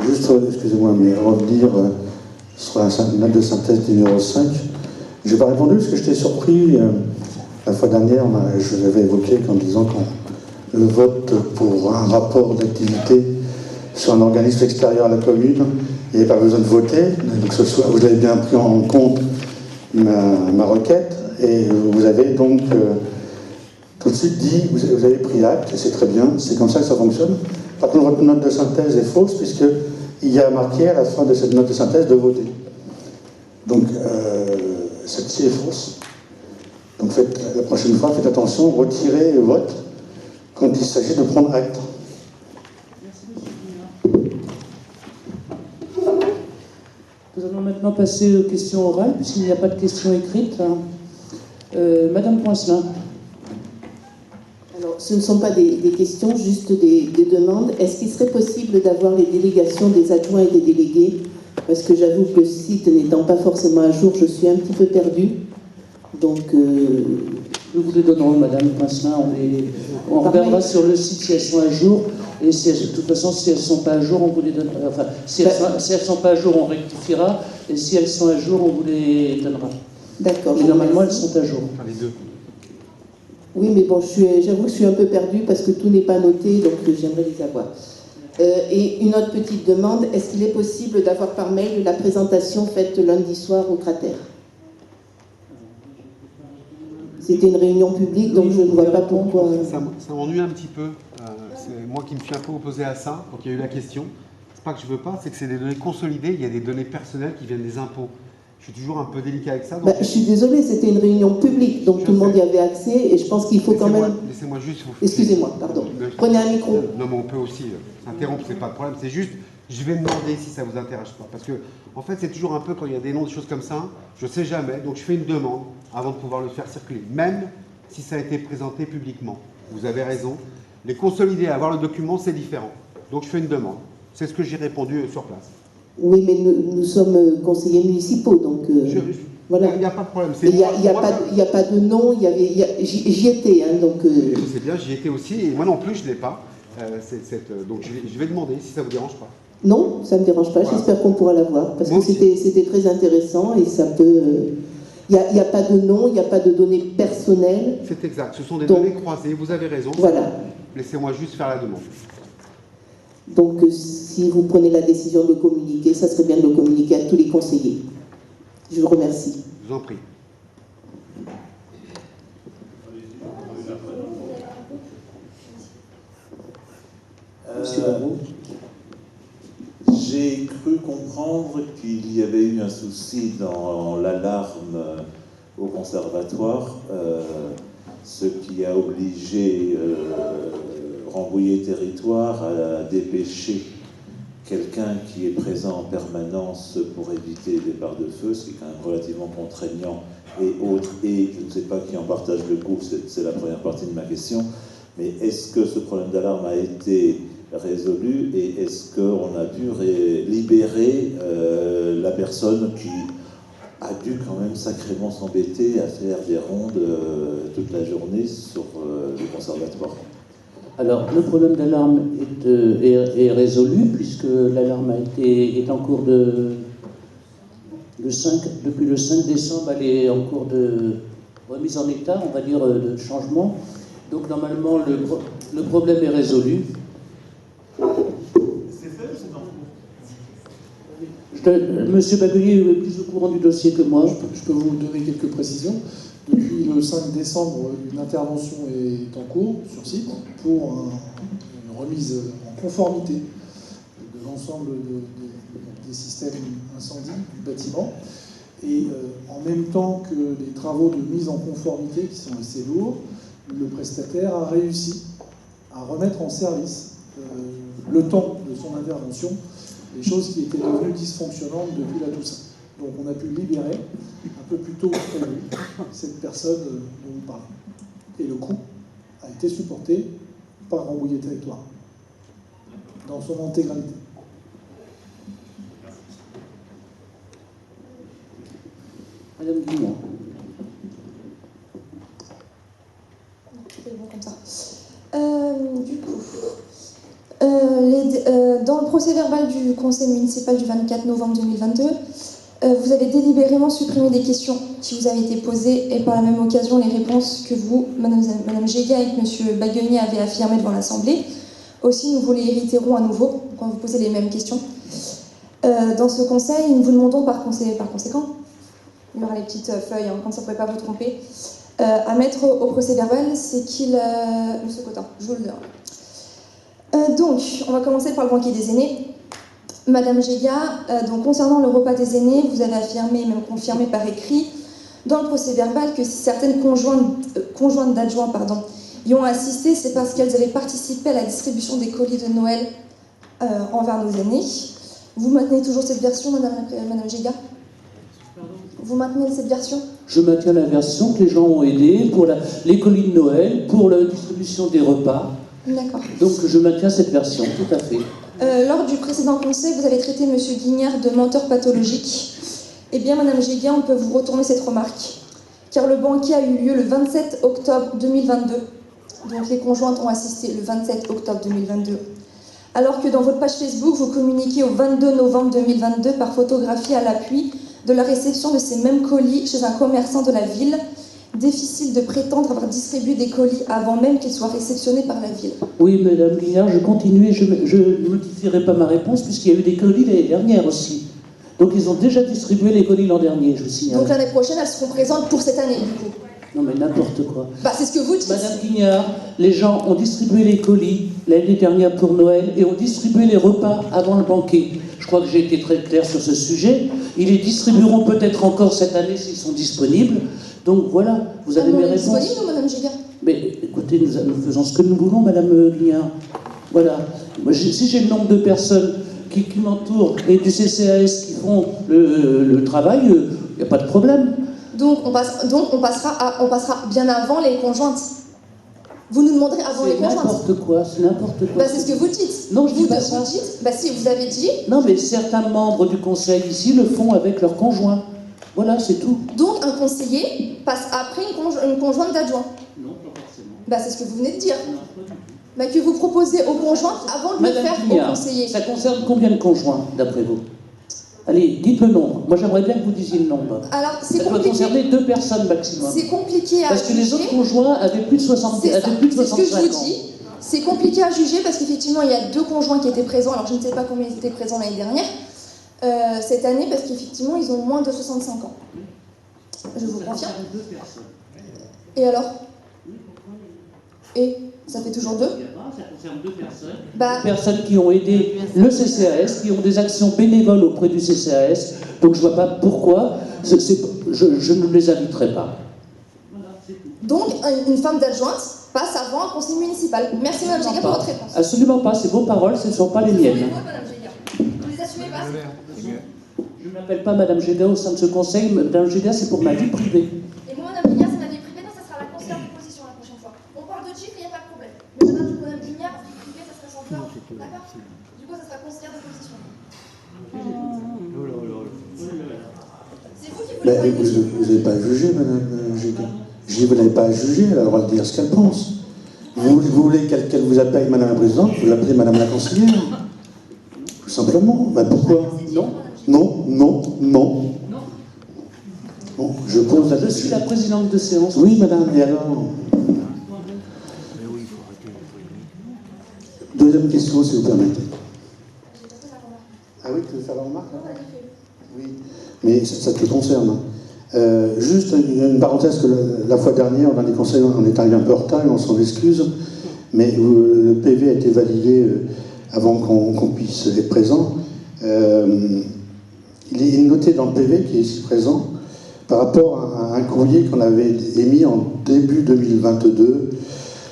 Juste, excusez-moi, mais revenir sur la note de synthèse numéro 5. Je n'ai pas répondu parce que j'étais surpris. La fois dernière, je l'avais évoqué en disant que le vote pour un rapport d'activité sur un organisme extérieur à la commune, il n'y avait pas besoin de voter. Donc vous avez bien pris en compte ma requête et vous avez donc tout de suite dit, vous avez pris acte, et c'est très bien, c'est comme ça que ça fonctionne. Par contre, votre note de synthèse est fausse puisqu'il y a marqué à la fin de cette note de synthèse de voter. Donc, celle-ci est fausse. Donc, la prochaine fois, faites attention, retirez le vote quand il s'agit de prendre acte. Nous allons maintenant maintenant passer aux questions orales, puisqu'il n'y a pas de questions écrites. Madame Poincelin. Alors, ce ne sont pas des questions, juste des demandes. Est-ce qu'il serait possible d'avoir les délégations des adjoints et des délégués? Parce que j'avoue que le site n'étant pas forcément à jour, je suis un petit peu perdue. Donc... Nous vous les donnerons, Madame Poincelin. On regardera sur le site si elles sont à jour. Et si de toute façon, si elles ne sont pas à jour, on vous les donnera. Enfin, si elles sont pas à jour, on rectifiera. Et si elles sont à jour, on vous les donnera. D'accord. Mais normalement, elles sont à jour. Les deux. Oui, mais bon, j'avoue que je suis un peu perdue parce que tout n'est pas noté, donc j'aimerais les avoir. Et une autre petite demande, est-ce qu'il est possible d'avoir par mail la présentation faite lundi soir au cratère? C'était une réunion publique, donc je ne vois pas pourquoi... Ça m'ennuie un petit peu. C'est moi qui me suis un peu opposé à ça, donc il y a eu la question. C'est pas que je veux pas, c'est que c'est des données consolidées, il y a des données personnelles qui viennent des impôts. Je suis toujours un peu délicat avec ça. Donc... je suis désolée, c'était une réunion publique, donc tout le monde y avait accès, et je pense qu'il faut quand même... Laissez-moi juste... Excusez-moi, pardon. Prenez un micro. Non, mais on peut aussi s'interrompre, c'est pas de problème. C'est juste, je vais demander si ça vous intéresse pas. Parce que, en fait, c'est toujours un peu quand il y a des noms, des choses comme ça, je sais jamais, donc je fais une demande avant de pouvoir le faire circuler. Même si ça a été présenté publiquement. Vous avez raison. Les consolider, avoir le document, c'est différent. Donc je fais une demande. C'est ce que j'ai répondu sur place. Oui, mais nous sommes conseillers municipaux, donc voilà. Il n'y a pas de problème. Il n'y a pas de nom, j'y étais, hein, donc... C'est bien, j'y étais aussi, et moi non plus, je ne l'ai pas. Donc je vais demander si ça ne vous dérange pas. Non, ça ne me dérange pas, voilà. J'espère qu'on pourra l'avoir, parce que c'était très intéressant, et ça peut... Il n'y a pas de nom, il n'y a pas de données personnelles. C'est exact, ce sont des données croisées, vous avez raison. Voilà. Laissez-moi juste faire la demande. Donc, si vous prenez la décision de le communiquer, ça serait bien de le communiquer à tous les conseillers. Je vous remercie. Je vous en prie. J'ai cru comprendre qu'il y avait eu un souci dans l'alarme au conservatoire, ce qui a obligé Rambouillet Territoire à dépêcher quelqu'un qui est présent en permanence pour éviter les barres de feu, ce qui est quand même relativement contraignant et autre, et je ne sais pas qui en partage le coût, c'est la première partie de ma question, mais est-ce que ce problème d'alarme a été résolu et est-ce qu'on a pu libérer la personne qui a dû quand même sacrément s'embêter à faire des rondes toute la journée sur le conservatoire? Alors, le problème d'alarme est résolu, puisque l'alarme est en cours depuis le 5 décembre, elle est en cours de remise en état, on va dire, de changement. Donc, normalement, le problème est résolu. C'est fait ou c'est en cours? Monsieur Baguelier est plus au courant du dossier que moi. Je peux vous donner quelques précisions. Depuis le 5 décembre, une intervention est en cours sur site pour une remise en conformité de l'ensemble des systèmes incendie du bâtiment. Et en même temps que les travaux de mise en conformité, qui sont assez lourds, le prestataire a réussi à remettre en service, le temps de son intervention, les choses qui étaient devenues dysfonctionnantes depuis la Toussaint. Donc on a pu libérer un peu plus tôt que prévu cette personne dont vous parlez. Et le coût a été supporté par Rambouillet Territoire, dans son intégralité. Madame Dumont. C'est bon comme ça. Du coup, dans le procès-verbal du Conseil municipal du 24 novembre 2022, vous avez délibérément supprimé des questions qui vous avaient été posées et par la même occasion les réponses que vous, Madame Géga et M. Baguenier avez affirmées devant l'Assemblée. Aussi, nous vous les réitérons à nouveau quand vous posez les mêmes questions. Dans ce conseil, nous vous demandons par conséquent, il y aura les petites feuilles, hein, comme ça ne pourrait pas vous tromper, à mettre au procès-verbal, c'est qu'il... Monsieur Cotin, je vous le donne. Donc, on va commencer par le banquier des aînés. Madame Géga, donc concernant le repas des aînés, vous avez affirmé, même confirmé par écrit, dans le procès-verbal que si certaines conjointes d'adjoints y ont assisté, c'est parce qu'elles avaient participé à la distribution des colis de Noël envers nos aînés. Vous maintenez toujours cette version, Madame Géga? Vous maintenez cette version? Je maintiens la version que les gens ont aidé pour les colis de Noël, pour la distribution des repas. D'accord. Donc je maintiens cette version, tout à fait. Lors du précédent conseil, vous avez traité M. Guignard de menteur pathologique. Eh bien, Madame Géguin, on peut vous retourner cette remarque. Car le banquet a eu lieu le 27 octobre 2022. Donc les conjointes ont assisté le 27 octobre 2022. Alors que dans votre page Facebook, vous communiquez au 22 novembre 2022 par photographie à l'appui de la réception de ces mêmes colis chez un commerçant de la ville. Difficile de prétendre avoir distribué des colis avant même qu'ils soient réceptionnés par la ville. Oui, Madame Guignard, je continue et je ne modifierai pas ma réponse puisqu'il y a eu des colis l'année dernière aussi. Donc ils ont déjà distribué les colis l'an dernier, je vous signale. Donc l'année prochaine, elles seront présentes pour cette année, du coup. Non mais n'importe quoi. Bah, c'est ce que vous dites. Madame Guignard, les gens ont distribué les colis l'année dernière pour Noël et ont distribué les repas avant le banquet. Je crois que j'ai été très clair sur ce sujet. Ils les distribueront peut-être encore cette année s'ils sont disponibles. Donc voilà, vous avez mes réponses. Disponible, Madame Géguin? Mais écoutez, nous faisons ce que nous voulons, Madame Guignard. Voilà. Moi, si j'ai le nombre de personnes qui m'entourent et du CCAS qui font le travail, il n'y a pas de problème. Donc on passera bien avant les conjointes. Vous nous demanderez avant les conjointes. C'est n'importe quoi. Bah, c'est ce que vous dites. Non, je dis pas ça. Vous dites, bah si, vous avez dit. Non, mais certains membres du conseil ici le font avec leur conjoint. Voilà, c'est tout. Donc un conseiller passe après une conjointe d'adjoint. Non, pas forcément. Bah c'est ce que vous venez de dire. Bah, que vous proposez aux conjointes avant de Madame le faire Guignard, au conseiller. Ça concerne combien de conjoints, d'après vous? Allez, dites le nombre. Moi, j'aimerais bien que vous disiez le nombre. Alors, c'est ça doit compliqué. concerner 2 personnes maximum. C'est compliqué à juger. Parce que les autres conjoints avaient plus de 60 C'est avaient plus de ce que je 65 vous ans. dis. C'est compliqué à juger parce qu'effectivement, il y a 2 conjoints qui étaient présents. Alors, je ne sais pas combien ils étaient présents l'année dernière. Cette année, parce qu'effectivement, ils ont moins de 65 ans. Je vous confirme. Et alors? Et ça fait toujours 2? Ça concerne 2 personnes. Bah, Personnes qui ont aidé le CCAS, qui ont des actions bénévoles auprès du CCAS. Donc je ne vois pas pourquoi je ne les inviterai pas. donc, une femme d'adjointe passe avant un conseil municipal. Merci Mme Géguin pour votre réponse. Absolument pas, c'est vos paroles, ce ne sont pas les miennes. Vous les assumez pas? Je ne m'appelle pas Madame Géguin au sein de ce conseil. Madame Géguin, c'est pour ma vie privée. Et moi, Mme Guignard, c'est ma vie privée, donc ça sera la conseillère d'opposition la prochaine fois. On parle de chiffres, il n'y a pas de problème. Mais Mme Guignard, vie privée, ça sera chanteur. D'accord? Du coup, ça sera conseillère d'opposition. C'est vous qui voulez pas Vous n'avez pas jugé, Madame Géguin. Je dis, vous n'avez pas à juger, elle a le droit de dire ce qu'elle pense. Vous voulez qu'elle vous appelle Madame la Présidente, vous l'appelez Madame la Conseillère. Tout simplement. Ben pourquoi? Non. Bon, je pose la question. Je suis la présidente de séance. Oui, Madame, et alors? Deuxième question, si vous permettez. Ah oui, tu veux faire la remarque? Oui, mais ça te concerne. Juste une parenthèse que la fois dernière, dans les conseils, on est arrivé un peu en retard et on s'en excuse, mais le PV a été validé avant qu'on puisse être présent. Il est noté dans le PV qui est ici présent par rapport à un courrier qu'on avait émis en début 2022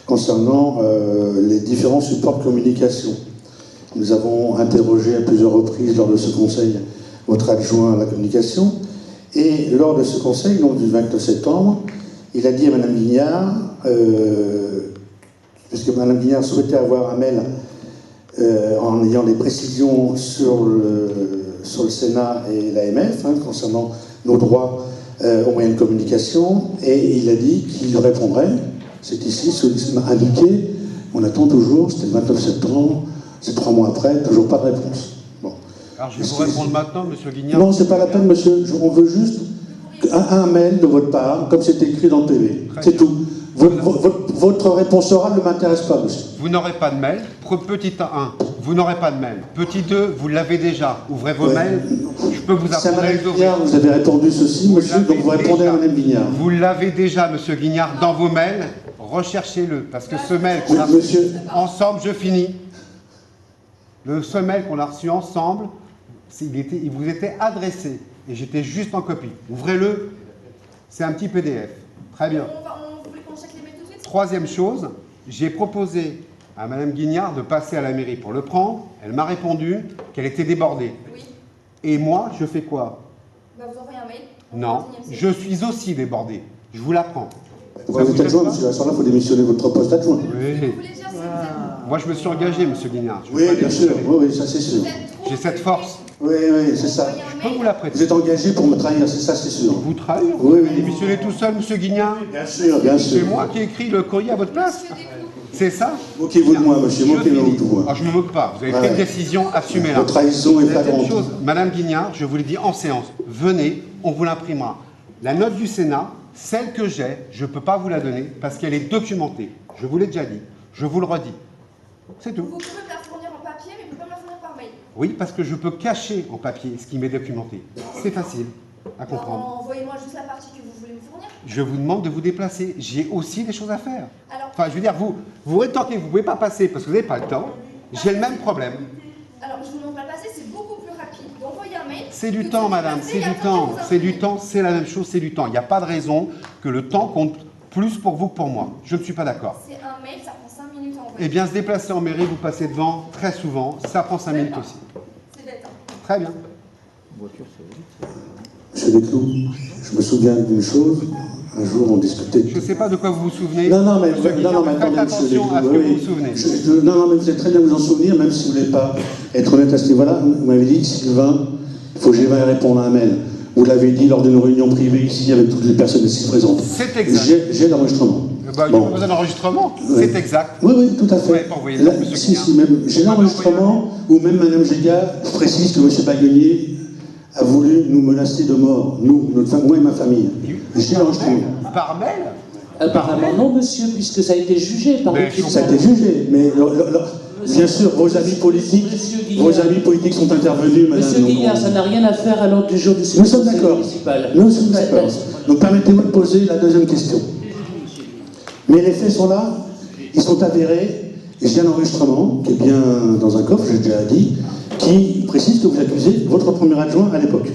concernant les différents supports de communication. Nous avons interrogé à plusieurs reprises lors de ce conseil votre adjoint à la communication. Et lors de ce conseil, donc du 29 septembre, il a dit à Mme Guignard, puisque Mme Guignard souhaitait avoir un mail en ayant des précisions sur le Sénat et l'AMF, concernant nos droits aux moyens de communication, et il a dit qu'il répondrait. C'est ici, ce m'a indiqué, on attend toujours, c'était le 29 septembre, c'est 3 mois après, toujours pas de réponse. Alors je vais vous répondre maintenant, Monsieur Guignard. Non, c'est pas la peine, monsieur. On veut juste un mail de votre part, comme c'est écrit dans le PV. C'est tout. Votre réponse orale ne m'intéresse pas, monsieur. Vous n'aurez pas de mail. Petit 1, vous n'aurez pas de mail. Petit 2, vous l'avez déjà. Ouvrez vos mails. Je peux vous apprendre à les ouvrir. Vous avez répondu ceci, monsieur, donc vous répondez à Mme Guignard. Vous l'avez déjà, Monsieur Guignard, dans vos mails. Recherchez-le. Parce que ce mail qu'on a reçu ensemble, je finis. Ce mail qu'on a reçu ensemble, il vous était adressé et j'étais juste en copie. Ouvrez-le, c'est un petit PDF. Très bien. Troisième chose, j'ai proposé à Mme Guignard de passer à la mairie pour le prendre. Elle m'a répondu qu'elle était débordée. Oui. Et moi, je fais quoi? Vous envoyez un mail. Non, je suis aussi débordé. Je vous l'apprends. Vous êtes adjoint, monsieur Lassorla, il faut démissionner votre poste d'adjoint. Oui. Moi, je me suis engagé, monsieur Guignard. Oui, bien sûr, oui, ça c'est sûr. J'ai cette force. Oui, c'est ça. Je peux vous la prêter. Vous êtes engagé pour me trahir, c'est ça, c'est sûr. Vous trahir? Oui, Vous démissionnez tout seul, monsieur Guignard? Bien sûr, bien sûr. C'est moi qui ai écrit le courrier à votre place. C'est ça? Moquez-vous de moi, monsieur, moquez-vous de moi. Ah, je ne me moque pas. Vous avez pris une décision, assumez-la. Votre trahison est La deuxième flagrante. chose, madame Guignard, je vous l'ai dit en séance, venez, on vous l'imprimera. La note du Sénat, celle que j'ai, je ne peux pas vous la donner parce qu'elle est documentée. Je vous l'ai déjà dit, je vous le redis. C'est tout. Vous pouvez me la fournir en papier, mais vous pouvez me la fournir par mail. Oui, parce que je peux cacher en papier ce qui m'est documenté. C'est facile à comprendre. Envoyez-moi juste la partie que vous voulez me fournir. Je vous demande de vous déplacer. J'ai aussi des choses à faire. Alors, enfin, je veux dire, vous rétorquez, vous ne pouvez pas passer parce que vous n'avez pas le temps. J'ai le même problème. alors, je vous demande pas de passer, c'est beaucoup plus rapide. Donc, envoyez un mail. C'est du temps, madame, c'est du temps. C'est du temps, c'est la même chose, c'est du temps. Il n'y a pas de raison que le temps compte plus pour vous que pour moi. Je ne suis pas d'accord. C'est un mail, ça prend 5 minutes à envoyer. Eh bien, se déplacer en mairie, vous passez devant très souvent, ça prend 5 minutes aussi. C'est bête, hein. Très bien. Monsieur Desclous, je me souviens d'une chose. Un jour, on discutait. Je ne sais pas de quoi vous vous souvenez. Non, mais Monsieur Guignard, attendez, faites monsieur attention Desclous, à ce que vous vous souvenez. Non, mais vous êtes très bien vous en souvenir, même si vous ne voulez pas être honnête à ce niveau-là. Vous m'avez dit, Sylvain, il faut que j'aille répondre à un mail. Vous l'avez dit lors de nos réunions privées ici avec toutes les personnes ici présentes. C'est exact. J'ai l'enregistrement. Il n'y a pas besoin d'enregistrement, c'est exact. Oui, tout à fait. Vous n'avez pas envoyé ça, monsieur Guignard. Si, même. J'ai l'enregistrement où même Madame Géga précise que monsieur Baguenier a voulu nous menacer de mort, nous, notre femme, moi et ma famille. J'ai l'enregistrement. Par mail? Apparemment non, monsieur, puisque ça a été jugé par le Ça a été jugé, mais bien sûr, vos amis politiques sont intervenus, madame. Monsieur Guignard, ça n'a rien à faire à l'ordre du jour du Nous sommes d'accord. municipal. Nous sommes d'accord. Donc permettez-moi de poser la deuxième question. Mais les faits sont là, ils sont avérés, et j'ai un enregistrement qui est bien dans un coffre, j'ai déjà dit, qui précise que vous accusez votre premier adjoint à l'époque,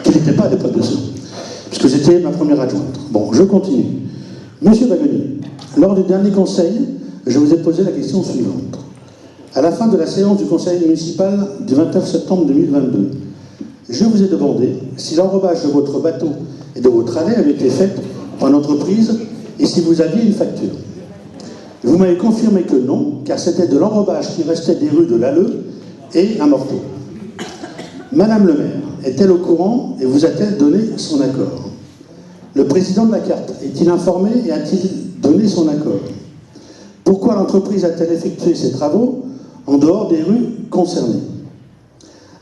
qui n'était pas à l'époque de ça, puisque c'était ma première adjointe. Bon, je continue. Monsieur Baguenier, lors du dernier conseil, je vous ai posé la question suivante. À la fin de la séance du conseil municipal du 29 septembre 2022, je vous ai demandé si l'enrobage de votre bateau et de votre allée avait été fait par une entreprise et si vous aviez une facture. Vous m'avez confirmé que non, car c'était de l'enrobage qui restait des rues de l'Alleux et un morteau. Madame le maire est-elle au courant et vous a-t-elle donné son accord? Le président de la carte est-il informé et a-t-il donné son accord? Pourquoi l'entreprise a-t-elle effectué ses travaux en dehors des rues concernées?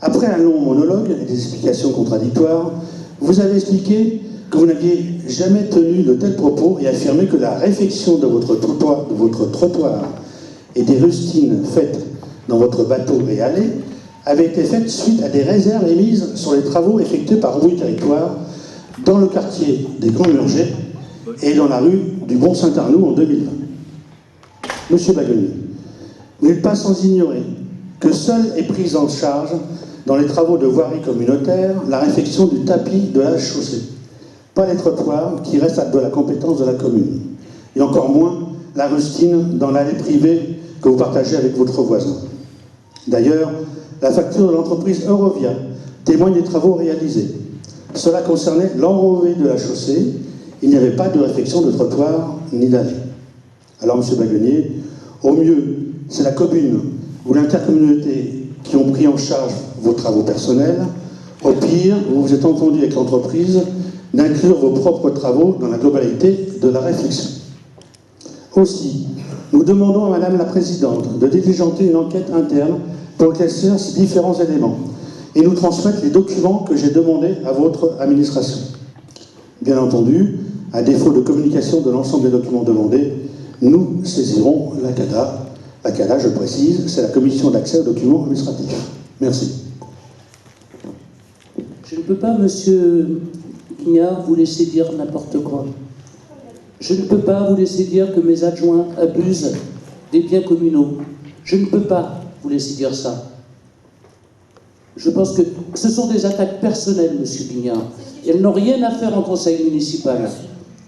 Après un long monologue et des explications contradictoires, vous avez expliqué que vous n'aviez jamais tenu de tels propos et affirmé que la réfection de votre trottoir et des rustines faites dans votre bateau et allée avait été faite suite à des réserves émises sur les travaux effectués par Rouy Territoire dans le quartier des Grands Murgers et dans la rue du Bon-Saint-Arnoux en 2020. Monsieur Baguenier, vous n'êtes pas sans ignorer que seule est prise en charge dans les travaux de voirie communautaire la réfection du tapis de la chaussée, pas les trottoirs qui restent de la compétence de la commune, et encore moins la rustine dans l'allée privée que vous partagez avec votre voisin. D'ailleurs, la facture de l'entreprise Eurovia témoigne des travaux réalisés. Cela concernait l'enrobé de la chaussée, il n'y avait pas de réfection de trottoir ni d'allée. Alors, monsieur Baguenier, au mieux, c'est la commune ou l'intercommunauté qui ont pris en charge vos travaux personnels. Au pire, vous vous êtes entendu avec l'entreprise d'inclure vos propres travaux dans la globalité de la réflexion. Aussi, nous demandons à Madame la Présidente de diligenter une enquête interne pour éclaircir ces différents éléments et nous transmettre les documents que j'ai demandés à votre administration. Bien entendu, à défaut de communication de l'ensemble des documents demandés, nous saisirons la CADA. La CADA, je précise, c'est la Commission d'accès aux documents administratifs. Merci. Je ne peux pas, monsieur Guignard, vous laisser dire n'importe quoi. Je ne peux pas vous laisser dire que mes adjoints abusent des biens communaux. Je ne peux pas vous laisser dire ça. Je pense que ce sont des attaques personnelles, monsieur Guignard. Elles n'ont rien à faire en conseil municipal.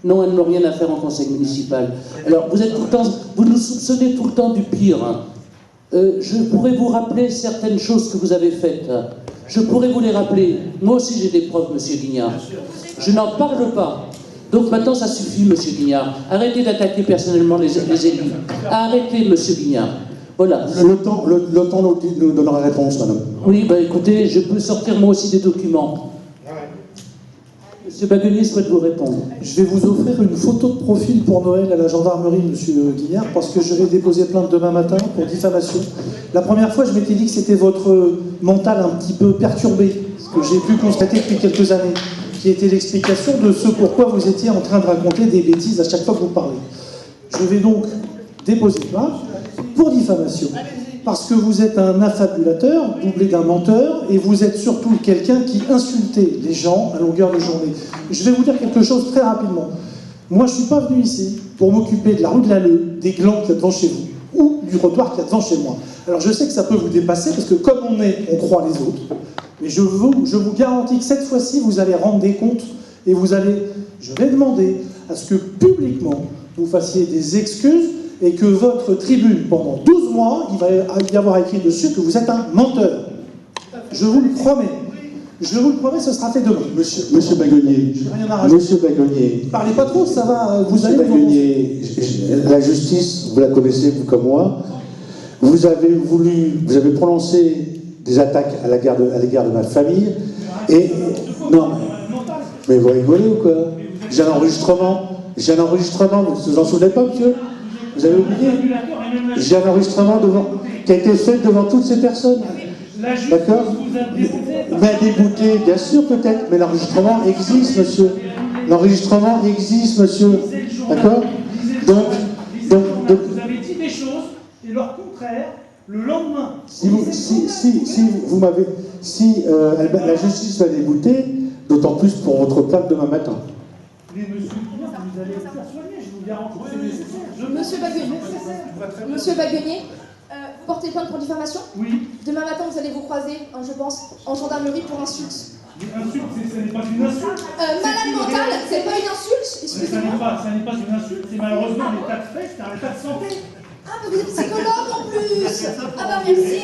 Non, elles n'ont rien à faire en conseil municipal. Alors, vous nous soupçonnez tout le temps du pire. Je pourrais vous rappeler certaines choses que vous avez faites. Je pourrais vous les rappeler. Moi aussi j'ai des preuves, monsieur Guignard. Je n'en parle pas. Donc maintenant ça suffit, monsieur Guignard. Arrêtez d'attaquer personnellement les élus. Arrêtez, monsieur Guignard. Voilà. Le temps nous donnera réponse, madame. Oui, bah écoutez, je peux sortir moi aussi des documents. Monsieur Baguenier souhaite vous répondre. Je vais vous offrir une photo de profil pour Noël à la gendarmerie, monsieur Guignard, parce que je vais déposer plainte demain matin pour diffamation. La première fois, je m'étais dit que c'était votre mental un petit peu perturbé, ce que j'ai pu constater depuis quelques années, qui était l'explication de ce pourquoi vous étiez en train de raconter des bêtises à chaque fois que vous parlez. Je vais donc déposer plainte pour diffamation, parce que vous êtes un affabulateur, doublé d'un menteur, et vous êtes surtout quelqu'un qui insultait les gens à longueur de journée. Je vais vous dire quelque chose très rapidement. Moi, je ne suis pas venu ici pour m'occuper de la rue de l'Alleu, des glands qu'il y a devant chez vous, ou du trottoir qu'il y a devant chez moi. Alors je sais que ça peut vous dépasser, parce que comme on croit les autres, mais je vous garantis que cette fois-ci, vous allez rendre des comptes, et je vais demander à ce que publiquement, vous fassiez des excuses, et que votre tribune, pendant 12 mois, il va y avoir écrit dessus que vous êtes un menteur. Je vous le promets. Je vous le promets, ce sera fait demain. Monsieur Baguenier. Monsieur Baguenier. Parlez pas trop, ça va. Vous allez Baguenier, la justice, vous la connaissez, vous comme moi. Vous avez prononcé des attaques à l'égard de ma famille. Et non, mais vous rigolez ou quoi? J'ai un enregistrement, vous vous en souvenez pas, monsieur? Vous avez oublié? J'ai un enregistrement qui a été fait devant toutes ces personnes. D'accord? Mais débouté, bien sûr, peut-être, mais l'enregistrement existe, monsieur. L'enregistrement existe, monsieur. D'accord? Donc, vous avez dit des choses et leur contraire le lendemain. Si la justice va débouter, d'autant plus pour votre plainte demain matin. Mais monsieur Guignard, vous allez être soigné, je vous garantis que c'est nécessaire. Monsieur Baguenier, vous portez plainte pour diffamation? Oui. Demain matin, vous allez vous croiser, je pense, en gendarmerie pour insulte. Mais insulte, ce n'est pas une insulte. Malade mental, c'est pas une insulte, excusez-moi. Ça n'est pas une insulte, c'est malheureusement un état de fait, c'est un état de santé. Ah, mais vous êtes psychologue en plus. Ah bah merci.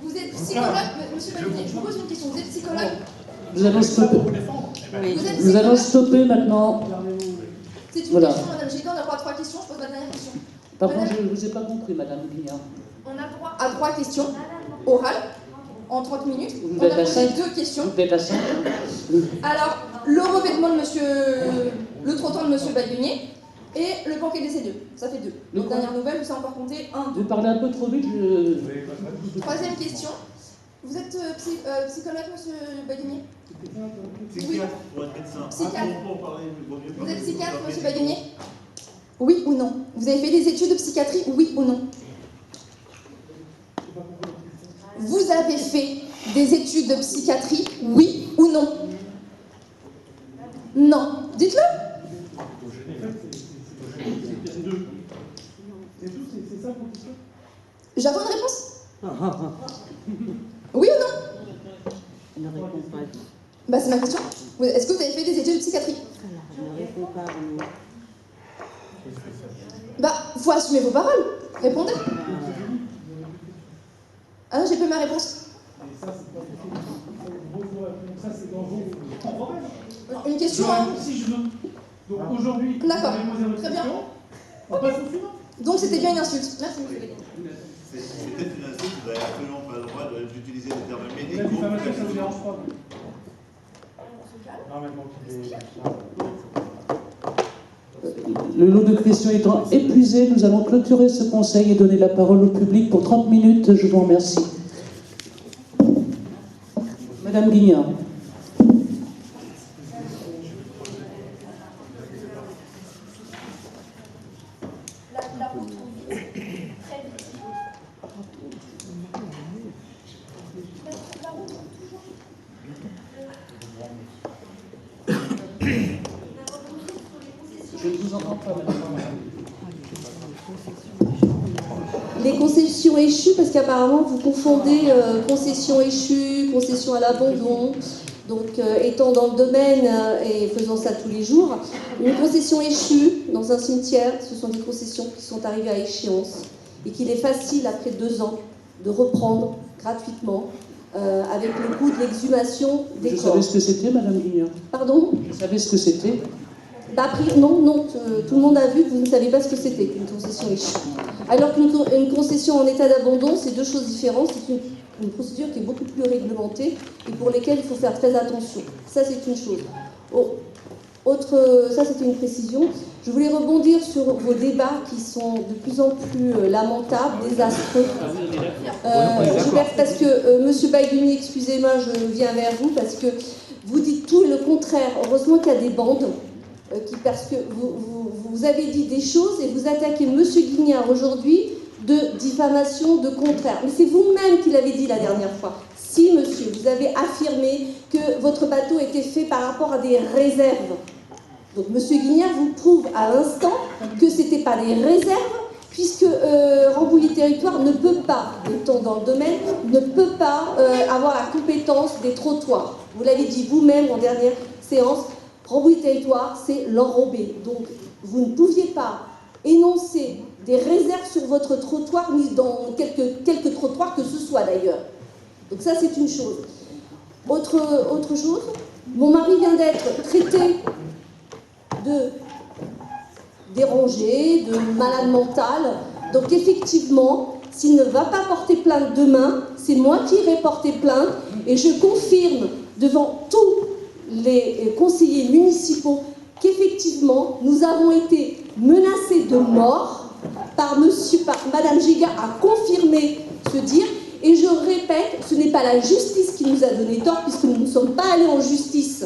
Vous êtes psychologue, monsieur Baguenier, je vous pose une question, vous êtes psychologue? Nous allons stopper maintenant. C'est une Voilà. question, madame Gilles, on a droit à 3 questions, je pose ma dernière question. Par contre, je ne vous ai pas compris, madame Guignard. On a droit à 3 questions orales en 30 minutes. Vous On a êtes à posé 5. 2 questions. Vous êtes à 5. Alors, le revêtement de le trottoir de monsieur Baguenier et le banquet des C2. Ça fait 2. Donc, dernière nouvelle, vous avez encore compté 1, 2. Vous parlez un peu trop vite. Troisième question. Vous êtes psychologue, monsieur Baguenier? Psychiatre, pour être médecin. Psychiatre. Vous êtes psychiatre, monsieur Baguenier? Oui ou non? Vous avez fait des études de psychiatrie, oui ou non? Vous avez fait des études de psychiatrie, oui ou non? Non. Dites-le. J'attends une réponse. Oui ou non? Bah c'est ma question. Est-ce que vous avez fait des études de psychiatrie? Bah, faut assumer vos paroles. Répondez. Ah non, j'ai pas ma réponse. Une question. Si je veux. Donc aujourd'hui, d'accord. Très bien. On passe au suivant. Donc c'était bien une insulte. Merci, monsieur Baguenier. C'est peut-être une insulte, vous n'avez absolument pas le droit d'utiliser des termes médicaux. La diffamation, ça ne vous dérange pas. Non, mais bon, Le lot de questions étant épuisé, nous allons clôturer ce conseil et donner la parole au public pour 30 minutes. Je vous remercie. Madame Guignard. Je ne vous entends pas, madame. Les concessions échues, parce qu'apparemment vous confondez concession échue, concession à l'abandon. Donc étant dans le domaine et faisant ça tous les jours, une concession échue dans un cimetière, ce sont des concessions qui sont arrivées à échéance et qu'il est facile, après 2 ans, de reprendre gratuitement avec le coût de l'exhumation des corps. Vous savez ce que c'était, Madame Guignard? Pardon? Vous savez ce que c'était? Non, tout le monde a vu que vous ne savez pas ce que c'était qu'une concession échue. Alors qu'une concession en état d'abandon, c'est 2 choses différentes. C'est une procédure qui est beaucoup plus réglementée et pour lesquelles il faut faire très attention. Ça, c'est une chose. Ça, c'était une précision. Je voulais rebondir sur vos débats qui sont de plus en plus lamentables, désastreux. Parce que, Monsieur Baghuni, excusez-moi, je viens vers vous, parce que vous dites tout et le contraire. Heureusement qu'il y a des bandes. Parce que vous avez dit des choses et vous attaquez M. Guignard aujourd'hui de diffamation, de contraire. Mais c'est vous-même qui l'avez dit la dernière fois. Si, monsieur, vous avez affirmé que votre bateau était fait par rapport à des réserves. Donc M. Guignard vous prouve à l'instant que ce n'était pas des réserves, puisque Rambouillet Territoire ne peut pas, étant dans le domaine, ne peut pas avoir la compétence des trottoirs. Vous l'avez dit vous-même en dernière séance. Rambouillet Territoire, c'est l'enrobé. Donc, vous ne pouviez pas énoncer des réserves sur votre trottoir, ni dans quelques trottoirs que ce soit d'ailleurs. Donc ça, c'est une chose. Autre chose, mon mari vient d'être traité de dérangé, de malade mental. Donc effectivement, s'il ne va pas porter plainte demain, c'est moi qui irai porter plainte. Et je confirme devant tous les conseillers municipaux qu'effectivement, nous avons été menacés de mort par Madame Giga a confirmé ce dire. Et je répète, ce n'est pas la justice qui nous a donné tort, puisque nous ne sommes pas allés en justice.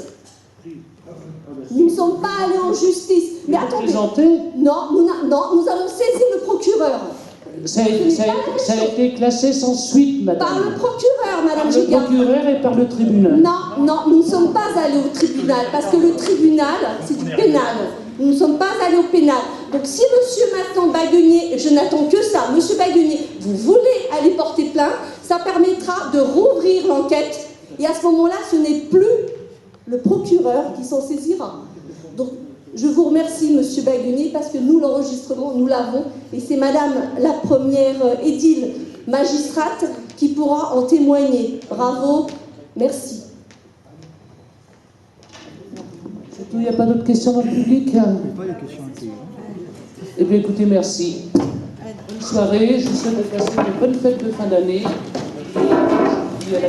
Nous ne sommes pas allés en justice. Mais attendez. Non, nous avons saisi le procureur. Ça a été classé sans suite, madame. Par le procureur, madame Giga. Par le procureur et par le tribunal. Non, nous ne sommes pas allés au tribunal, parce que le tribunal, c'est du pénal. Nous ne sommes pas allés au pénal. Donc si monsieur maintenant Baghunier, je n'attends que ça, monsieur Baghunier, vous voulez aller porter plainte, ça permettra de rouvrir l'enquête. Et à ce moment-là, ce n'est plus le procureur qui s'en saisira. Donc je vous remercie, monsieur Baghunier, parce que nous, l'enregistrement, nous l'avons. Et c'est madame la première édile magistrate qui pourra en témoigner. Bravo, merci. Il n'y a pas d'autres questions dans le public? Eh bien, écoutez, merci. Bonne soirée. Je vous souhaite de passer une bonne fête de fin d'année. Et je vous dis à la